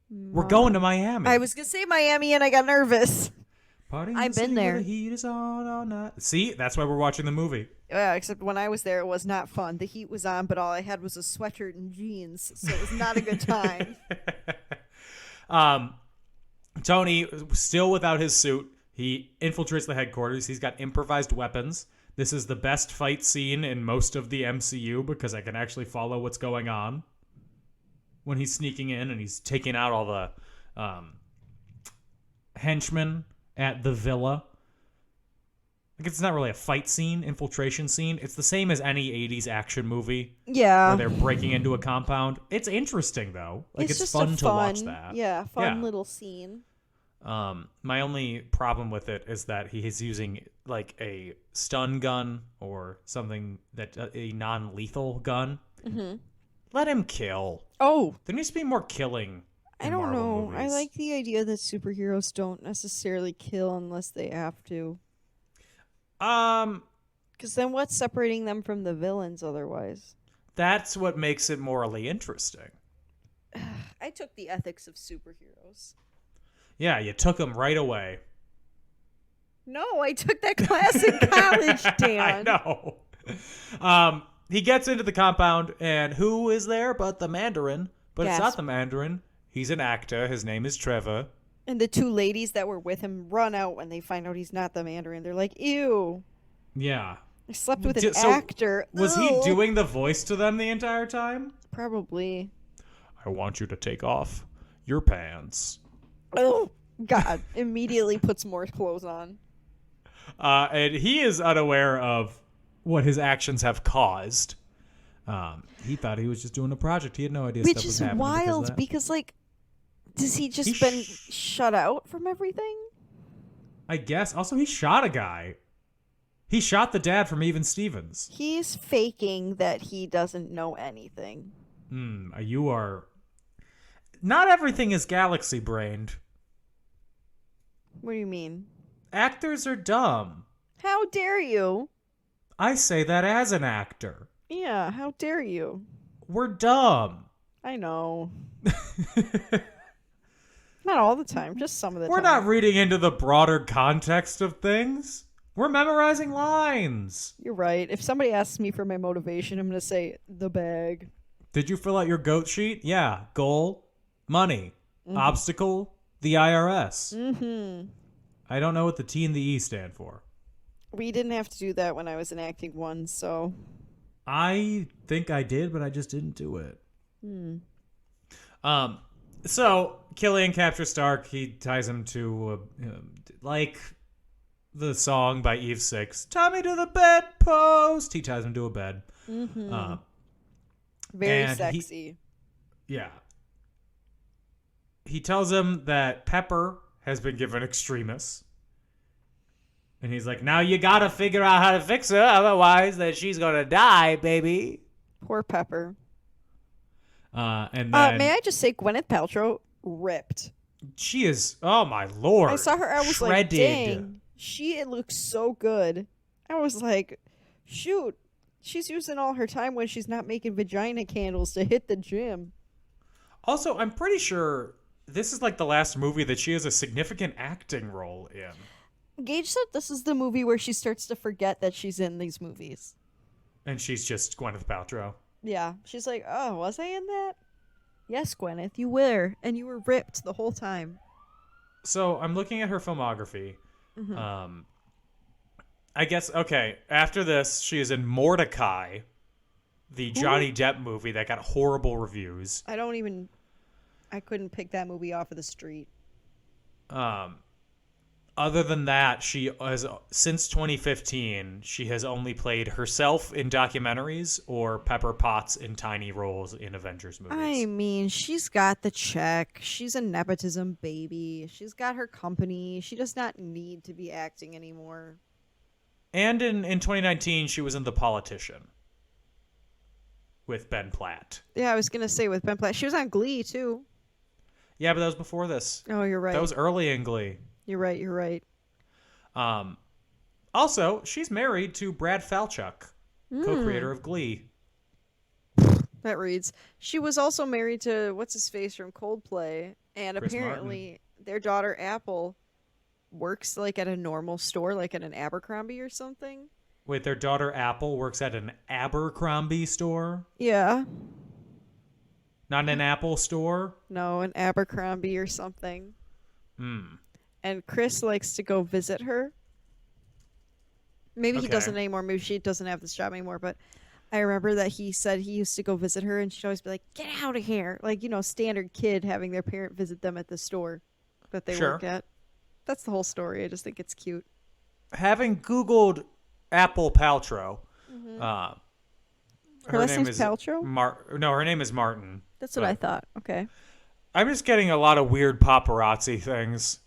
We're going to Miami. I was going to say Miami and I got nervous. Partying in I've the been city where there. the heat is on all night. See, that's why we're watching the movie. Yeah, except when I was there, it was not fun. The heat was on, but all I had was a sweatshirt and jeans, so it was not a good time. Tony, still without his suit, he infiltrates the headquarters. He's got improvised weapons. This is the best fight scene in most of the MCU because I can actually follow what's going on when he's sneaking in and he's taking out all the henchmen at the villa. I guess it's not really a fight scene, infiltration scene. It's the same as any 80s action movie Yeah. where they're breaking into a compound. It's interesting, though. It's just fun a to watch that. Yeah, fun Yeah. little scene. My only problem with it is that he is using like a stun gun or something that a non-lethal gun. Mm-hmm. Let him kill. Oh, There needs to be more killing. I in don't Marvel know. I movies. like the idea that superheroes don't necessarily kill unless they have to. Because then what's separating them from the villains otherwise? That's what makes it morally interesting. I took the ethics of superheroes. Yeah, you took him right away. No, I took that class in college, Dan. I know. He gets into the compound, and who is there but the Mandarin? But it's not Gasp. the Mandarin. He's an actor. His name is Trevor. And the two ladies that were with him run out when they find out he's not the Mandarin. They're like, ew. Yeah. I slept with an So, actor. Was he Ugh. doing the voice to them the entire time? Probably. I want you to take off your pants. Oh, God, immediately puts more clothes on. And he is unaware of what his actions have caused. He thought he was just doing a project. He had no idea Which stuff was is happening wild because, like, does he just been shut out from everything? I guess. Also, he shot a guy. He shot the dad from Even Stevens. He's faking that he doesn't know anything. You are... Not everything is galaxy-brained. What do you mean? Actors are dumb. How dare you? I say that as an actor. Yeah, how dare you? We're dumb. I know. Not all the time, just some of the time. We're not reading into the broader context of things. We're memorizing lines. You're right. If somebody asks me for my motivation, I'm going to say the bag. Did you fill out your GOAT sheet? Yeah. Goal, money, obstacle, the IRS. Mm-hmm. I don't know what the T and the E stand for. We didn't have to do that when I was in acting one, so... I think I did, but I just didn't do it. So Killian captures Stark. He ties him to, like the song by Eve Six, "Tie me to the bedpost." He ties him to a bed. Mm-hmm. Very sexy. He tells him that Pepper has been given Extremis. And he's like, now you gotta figure out how to fix her, otherwise that she's gonna die, baby. Poor Pepper. And then may I just say, Gwyneth Paltrow ripped. She is, oh my lord. I saw her, I was shredded. like, dang, she looks so good. I was like, shoot, she's using all her time when she's not making vagina candles to hit the gym. Also, I'm pretty sure this is like the last movie that she has a significant acting role in. Gage said this is the movie where she starts to forget that she's in these movies. And she's just Gwyneth Paltrow. Yeah. She's like, oh, was I in that? Yes, Gwyneth, you were. And you were ripped the whole time. So I'm looking at her filmography. Mm-hmm. I guess, okay, after this, she is in Mordecai, the Johnny Depp movie that got horrible reviews. I couldn't pick that movie off of the street. Other than that, she has, since 2015, she has only played herself in documentaries or Pepper Potts in tiny roles in Avengers movies. I mean, she's got the check. She's a nepotism baby. She's got her company. She does not need to be acting anymore. And in 2019, she was in The Politician with Ben Platt. Yeah, I was going to say with Ben Platt. She was on Glee, too. Yeah, but that was before this. Oh, you're right. That was early in Glee. You're right. Also, she's married to Brad Falchuk, co-creator of Glee. That reads. She was also married to what's-his-face from Coldplay, and Chris apparently their daughter Apple works like at a normal store, like at an Abercrombie or something. Wait, their daughter Apple works at an Abercrombie store? Yeah. Not an Apple store? No, an Abercrombie or something. And Chris likes to go visit her. Maybe he doesn't anymore. Maybe she doesn't have this job anymore. But I remember that he said he used to go visit her, and she'd always be like, "Get out of here!" Like, standard kid having their parent visit them at the store that they work at. That's the whole story. I just think it's cute. Having Googled Apple Paltrow, her last name's Paltrow? No, her name is Martin. That's what I thought. Okay. I'm just getting a lot of weird paparazzi things.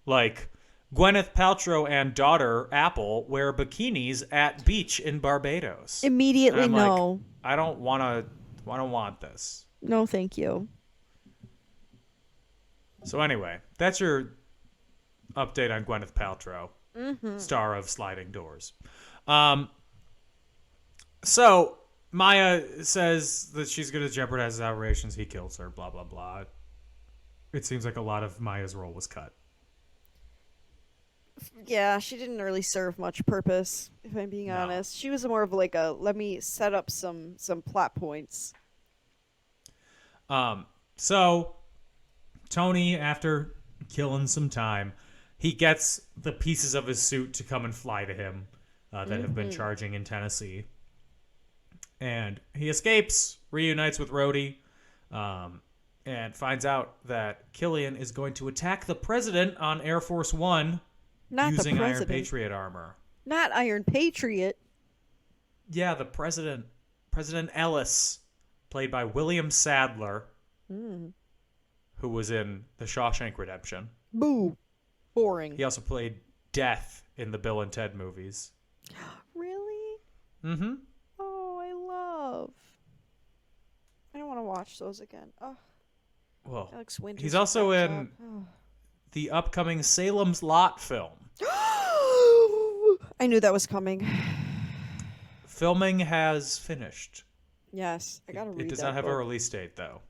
Like, Gwyneth Paltrow and daughter Apple wear bikinis at beach in Barbados. Immediately no. Like, I don't want this. No, thank you. So anyway, that's your update on Gwyneth Paltrow, star of Sliding Doors. So Maya says that she's going to jeopardize his operations. He kills her, blah, blah, blah. It seems like a lot of Maya's role was cut. Yeah, she didn't really serve much purpose, if I'm being honest. She was more of like a, let me set up some plot points. So Tony, after killing some time, he gets the pieces of his suit to come and fly to him that have been charging in Tennessee. And he escapes, reunites with Rhodey, and finds out that Killian is going to attack the president on Air Force One Not the using Iron president. Patriot armor. Not Iron Patriot. Yeah, the president, President Ellis, played by William Sadler, who was in The Shawshank Redemption. Boo. Boring. He also played Death in the Bill and Ted movies. Really? Mm-hmm. Oh, I don't want to watch those again. Oh, Well, Alex Winter's he's also a in the upcoming Salem's Lot film. I knew that was coming. Filming has finished. Yes, I gotta read that It does not have book. a release date, though.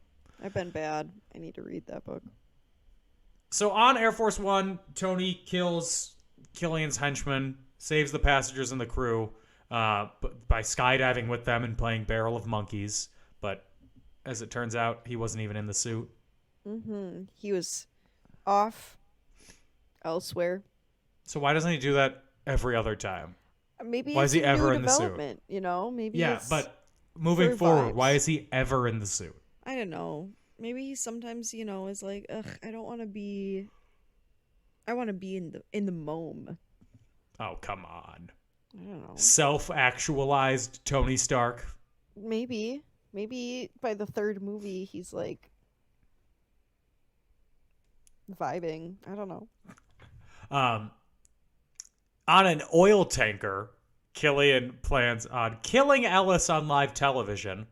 I've been bad. I need to read that book. So on Air Force One, Tony kills Killian's henchmen, saves the passengers and the crew by skydiving with them and playing Barrel of Monkeys. But as it turns out, he wasn't even in the suit. Mm-hmm. He was off elsewhere. So why doesn't he do that every other time? Maybe Why it's is he a ever new in the suit? development, you know? Maybe Yeah, it's but moving for forward, vibes. why is he ever in the suit? I don't know. Maybe he sometimes, is like, ugh, I don't want to be. I want to be in the mome. Oh, come on. I don't know. Self-actualized Tony Stark. Maybe by the third movie he's like vibing. I don't know. On an oil tanker, Killian plans on killing Ellis on live television,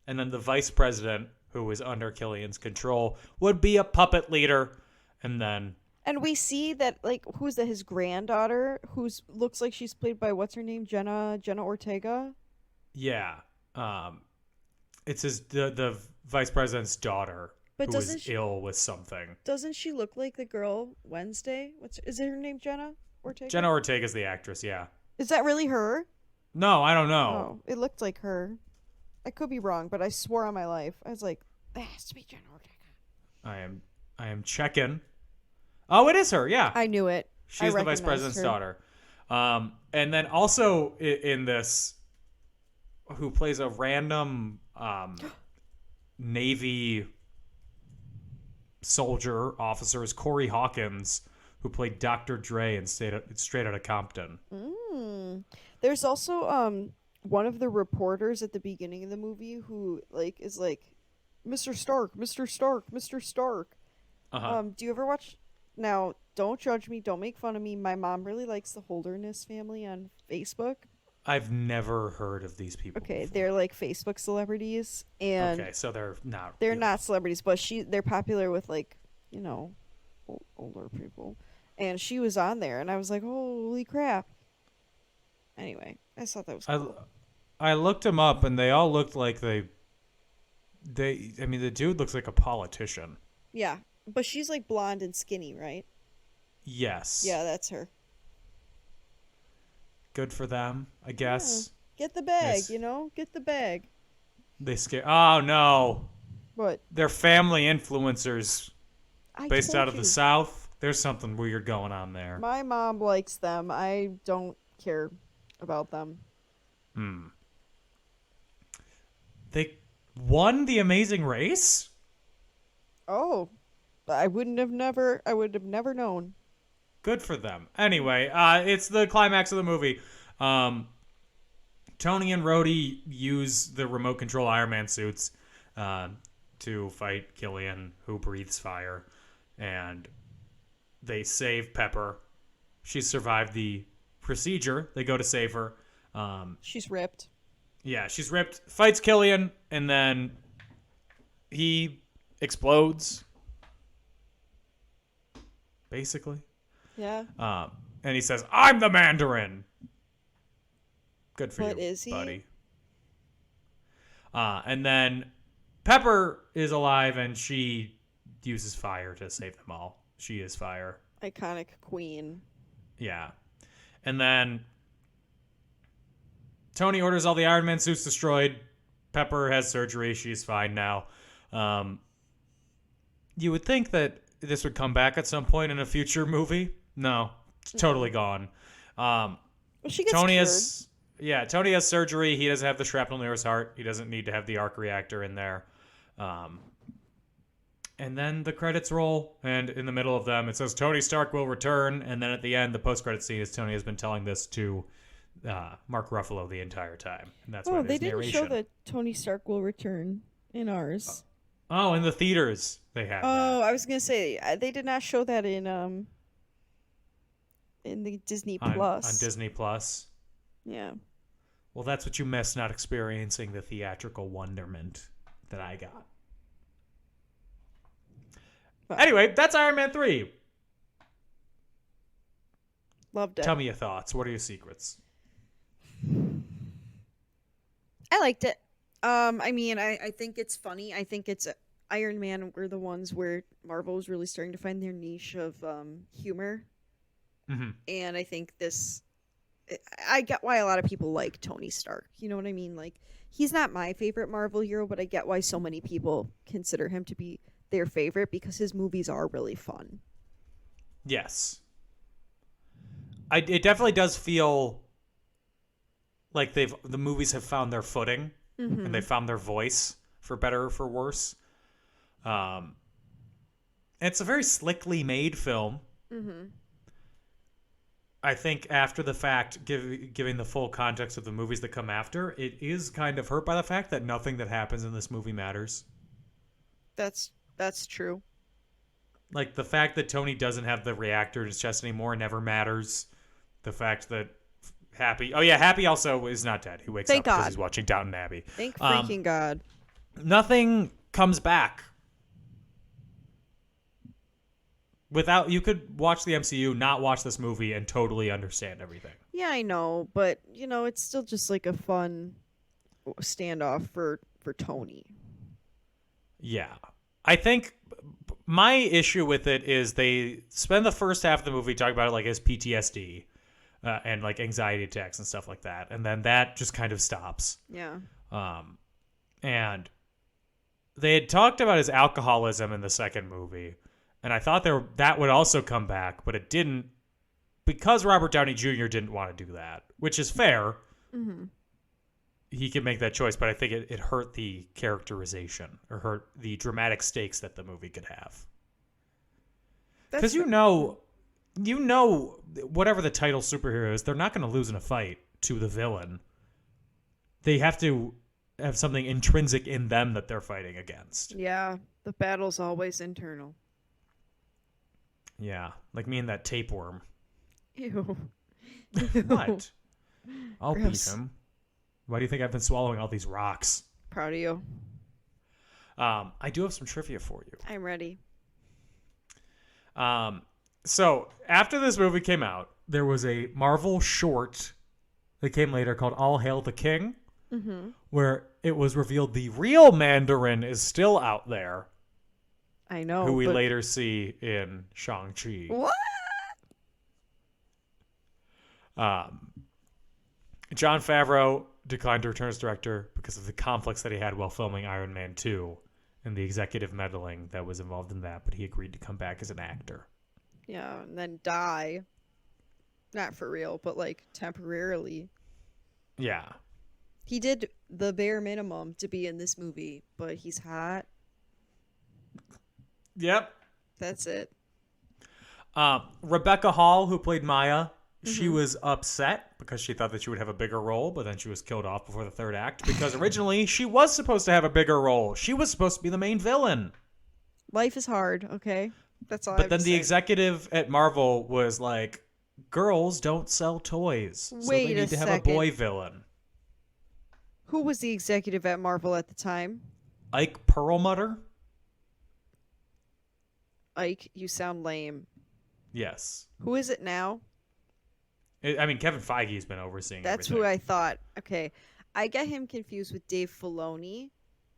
and then the vice president, who is under Killian's control, would be a puppet leader, and then... And we see that, like, who's that? His granddaughter, looks like she's played by what's her name, Jenna Ortega. Yeah. It's the vice president's daughter, But who doesn't is she- ill with something. Doesn't she look like the girl Wednesday? Is it her name Jenna Ortega? Jenna Ortega's the actress, yeah. Is that really her? No, I don't know. Oh, it looked like her. I could be wrong, but I swore on my life. I was like, that has to be Jenna Ortega. I am checking. Oh, it is her, yeah. I knew it. She's the vice president's daughter. And then also in this, who plays a random Navy soldier officer, is Corey Hawkins, who played Dr. Dre in Straight Outta Compton. There's also one of the reporters at the beginning of the movie who is like, Mr. Stark, Mr. Stark, Mr. Stark. Do you ever watch? Now, don't judge me. Don't make fun of me. My mom really likes the Holderness family on Facebook. I've never heard of these people. Okay, before. they're like Facebook celebrities, and Okay, so they're not. they're not celebrities, but they're popular with older people. And she was on there, and I was like, holy crap. Anyway, I thought that was cool. I looked them up, and they all looked like the dude looks like a politician. Yeah, but she's like blonde and skinny, right? Yes. Yeah, that's her. Good for them, I guess. Get the bag, Yes. Get the bag. They scare. Oh no, What? they're family influencers based told out of you. the South. There's something weird going on there. My mom likes them. I don't care about them. They won the Amazing Race. Oh, I would have never known. Good for them. Anyway, it's the climax of the movie. Tony and Rhodey use the remote control Iron Man suits to fight Killian, who breathes fire, and they save Pepper. She survived the procedure. They go to save her. She's ripped. Yeah, she's ripped. Fights Killian, and then he explodes. Basically. Yeah. And he says, "I'm the Mandarin." Good for But you, is he? buddy. And then Pepper is alive, and she uses fire to save them all. She is fire. Iconic queen. Yeah. And then Tony orders all the Iron Man suits destroyed. Pepper has surgery. She's fine now. You would think that this would come back at some point in a future movie. No, it's totally gone. Well, she gets Tony cured. Tony has surgery. He doesn't have the shrapnel near his heart. He doesn't need to have the arc reactor in there. And then the credits roll, and in the middle of them, it says Tony Stark will return. And then at the end, the post-credit scene is Tony has been telling this to Mark Ruffalo the entire time. And that's why they there's didn't narration. show that Tony Stark will return in ours. Oh, in the theaters they had Oh, that. I was gonna say they did not show that in the Disney Plus. On Disney Plus. Yeah. Well, that's what you miss not experiencing the theatrical wonderment that I got. But Anyway, that's Iron Man 3. loved it. Tell me your thoughts. What are your secrets? I liked it. I think it's funny. I think it's Iron Man were the ones where Marvel was really starting to find their niche of humor. Mm-hmm. And I think I get why a lot of people like Tony Stark. You know what I mean? Like, he's not my favorite Marvel hero, but I get why so many people consider him to be their favorite because his movies are really fun. Yes. It definitely does feel like the movies have found their footing and they found their voice, for better or for worse. It's a very slickly made film. Mm-hmm. I think after the fact, giving the full context of the movies that come after, it is kind of hurt by the fact that nothing that happens in this movie matters. That's true. Like, the fact that Tony doesn't have the reactor in his chest anymore never matters. The fact that Happy also is not dead. He wakes Thank up because God. he's watching Downton Abbey. Thank freaking God. Nothing comes back. You could watch the MCU, not watch this movie, and totally understand everything. Yeah, I know, but it's still just like a fun standoff for Tony. Yeah. I think my issue with it is they spend the first half of the movie talking about it like as PTSD and like anxiety attacks and stuff like that. And then that just kind of stops. Yeah. And they had talked about his alcoholism in the second movie. And I thought that would also come back, but it didn't, because Robert Downey Jr. didn't want to do that, which is fair. Mm-hmm. He could make that choice, but I think it hurt the characterization or hurt the dramatic stakes that the movie could have. Because you know, whatever the title superhero is, they're not going to lose in a fight to the villain. They have to have something intrinsic in them that they're fighting against. Yeah, the battle's always internal. Yeah, like me and that tapeworm. Ew. What? I'll Gross. beat him. Why do you think I've been swallowing all these rocks? Proud of you. I do have some trivia for you. I'm ready. So after this movie came out, there was a Marvel short that came later called All Hail the King, where it was revealed the real Mandarin is still out there, I know. who we but- later see in Shang-Chi. What? Jon Favreau declined to return as director because of the conflicts that he had while filming Iron Man 2 and the executive meddling that was involved in that, but he agreed to come back as an actor. Yeah, and then die. Not for real, but like temporarily. Yeah. He did the bare minimum to be in this movie, but he's hot. Yep. That's it. Rebecca Hall, who played Maya, she was upset because she thought that she would have a bigger role, but then she was killed off before the third act because originally she was supposed to have a bigger role. She was supposed to be the main villain. Life is hard, okay? That's all I But have then to the say. executive at Marvel was like, girls don't sell toys, so Wait they a need to have a second. boy villain. Who was the executive at Marvel at the time? Ike Perlmutter? Ike, you sound lame. Yes. Who is it now? I mean, Kevin Feige's been overseeing That's everything. who I thought. Okay. I get him confused with Dave Filoni,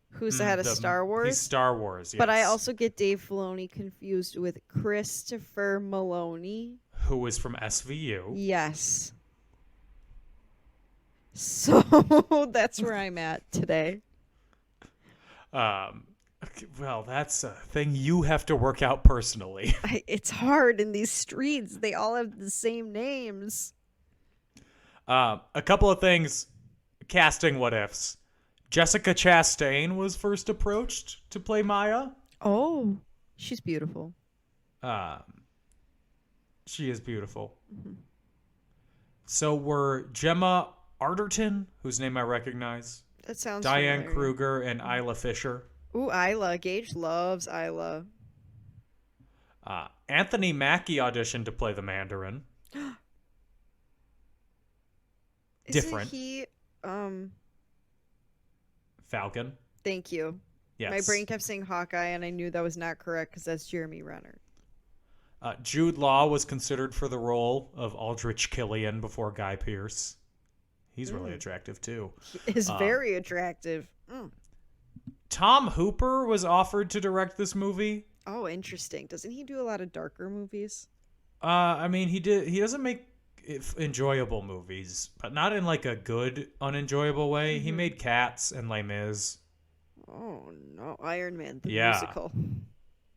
who's the head of Star Wars. He's Star Wars, yes. But I also get Dave Filoni confused with Christopher Maloney. Who was from SVU. Yes. So that's where I'm at today. Well, that's a thing you have to work out personally. It's hard in these streets. They all have the same names. A couple of things. Casting what ifs. Jessica Chastain was first approached to play Maya. Oh. She's beautiful. She is beautiful. So were Gemma Arterton, whose name I recognize, That sounds Diane familiar. Kruger, and Isla Fisher. Ooh, Isla. Gage loves Isla. Anthony Mackie auditioned to play the Mandarin. Different. Isn't he? Falcon. Thank you. Yes. My brain kept saying Hawkeye, and I knew that was not correct because that's Jeremy Renner. Jude Law was considered for the role of Aldrich Killian before Guy Pearce. He's really attractive, too. He is very attractive. Tom Hooper was offered to direct this movie. Oh, interesting. Doesn't he do a lot of darker movies? I mean, he doesn't make enjoyable movies, but not in like a good, unenjoyable way. He made Cats and Les Mis. Oh, no. Iron Man, the Yeah. musical.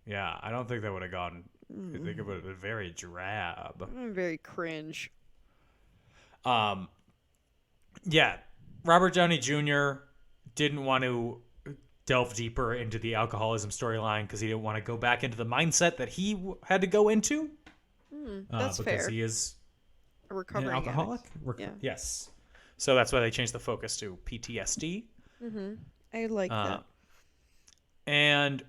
Yeah, I don't think that would have gone. I think it would have been very drab. Very cringe. Yeah, Robert Downey Jr. didn't want to delve deeper into the alcoholism storyline because he didn't want to go back into the mindset that he had to go into. That's because fair. he is A an recovering alcoholic. addict. Yeah. Yes. So that's why they changed the focus to PTSD. I like that. And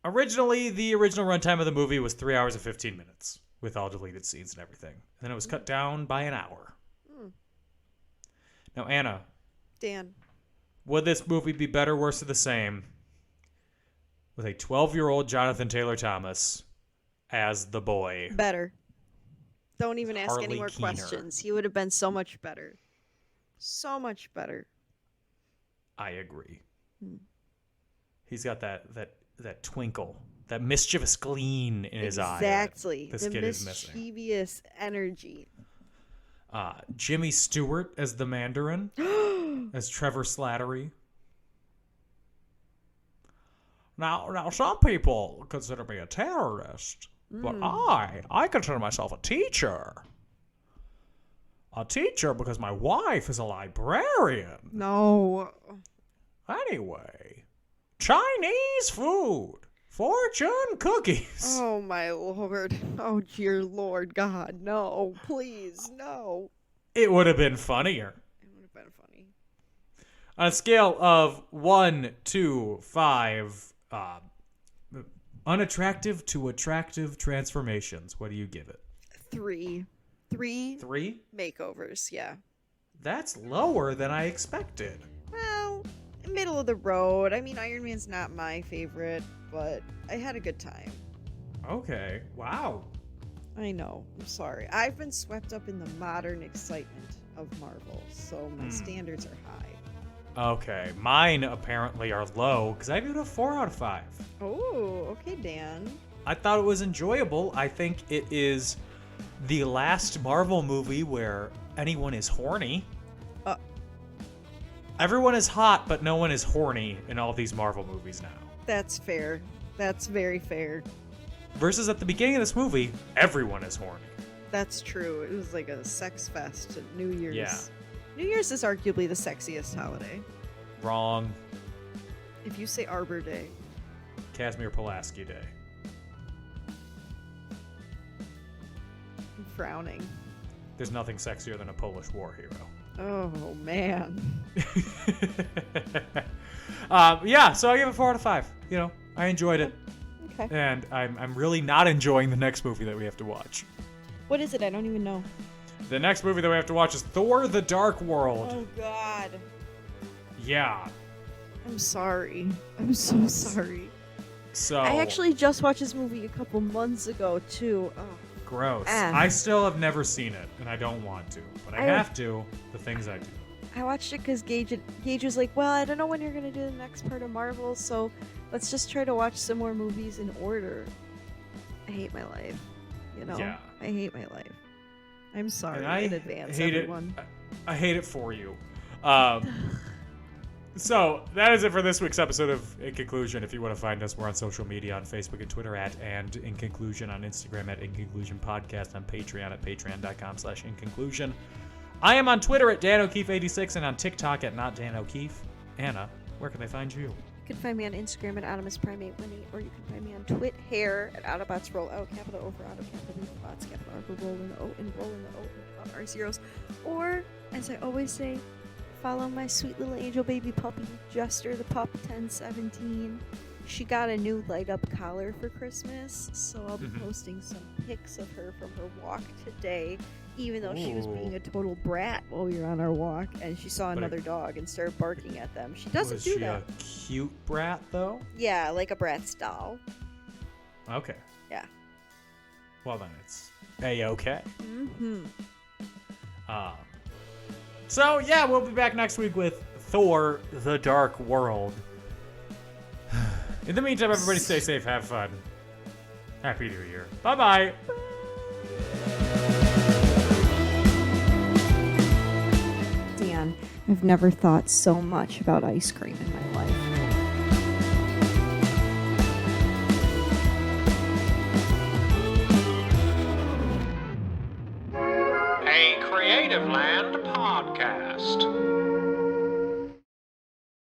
originally, the original runtime of the movie was 3 hours and 15 minutes with all deleted scenes and everything. And then it was cut down by an hour. Now, Anna, Dan. would this movie be better, worse, or the same with a 12-year-old Jonathan Taylor Thomas as the boy? Better. Don't even ask any Harley more Keener. questions. He would have been so much better. So much better. I agree. He's got that twinkle, that mischievous gleam in his eye. that Exactly. This The kid is missing. mischievous energy. Jimmy Stewart as the Mandarin, as Trevor Slattery. Now, some people consider me a terrorist, but I consider myself a teacher. A teacher because my wife is a librarian. No. Anyway, Chinese food, fortune cookies. Oh, my Lord. Oh, dear Lord God. No. Please. No. It would have been funnier. It would have been funny. On a scale of 1 to 5, unattractive to attractive transformations, what do you give it? 3. 3? Makeovers, yeah. That's lower than I expected. Well, middle of the road. I mean, Iron Man's not my favorite, but I had a good time. Okay. Wow. I know. I'm sorry. I've been swept up in the modern excitement of Marvel, so my standards are high. Okay. Mine apparently are low because I give it a 4 out of 5. Oh, okay, Dan. I thought it was enjoyable. I think it is the last Marvel movie where anyone is horny. Everyone is hot, but no one is horny in all these Marvel movies now. That's fair. That's very fair. Versus at the beginning of this movie, everyone is horny. That's true. It was like a sex fest at New Year's. Yeah. New Year's is arguably the sexiest holiday. Wrong. If you say Arbor Day. Casimir Pulaski Day. I'm frowning. There's nothing sexier than a Polish war hero. Oh, man. Yeah, so I give it 4 out of 5. You know, I enjoyed it. Okay. And I'm really not enjoying the next movie that we have to watch. What is it? I don't even know. The next movie that we have to watch is Thor: The Dark World. Oh, God. Yeah. I'm sorry. I'm so sorry. So I actually just watched this movie a couple months ago, too. Oh. gross. Ah. I still have never seen it, and I don't want to, but I have to. The things I do. I watched it because Gage was like, well, I don't know when you're going to do the next part of Marvel, so let's just try to watch some more movies in order. I hate my life. You know? Yeah. I hate my life. I'm sorry And I in advance, hate everyone. it. I hate it for you. So that is it for this week's episode of In Conclusion. If you want to find us, we're on social media on Facebook and Twitter @and In Conclusion, on Instagram @In Conclusion Podcast, on Patreon patreon.com/In Conclusion. I am on Twitter @Dan O'Keefe86 and on TikTok @NotDanO'Keefe. Anna, where can they find you? You can find me on Instagram at AutomusPrimate18, or you can find me on Twithair at AutobotsRoll out, capital O for Auto, capital B for Bots, capital R for Roll in the O, and Roll in the O and R zeros. Or, as I always say, follow my sweet little angel baby puppy, Jester the Pup 1017. She got a new light up collar for Christmas, so I'll be posting some pics of her from her walk today, even though she was being a total brat while we were on our walk, and she saw another dog and started barking at them. She doesn't do that. Was she a cute brat, though? Yeah, like a Bratz doll. Okay. Yeah. Well, then it's A-okay. Mm-hmm. So, yeah, we'll be back next week with Thor: The Dark World. In the meantime, everybody stay safe, have fun. Happy New Year. Bye-bye. Dan, I've never thought so much about ice cream in my life. A Creative Land podcast.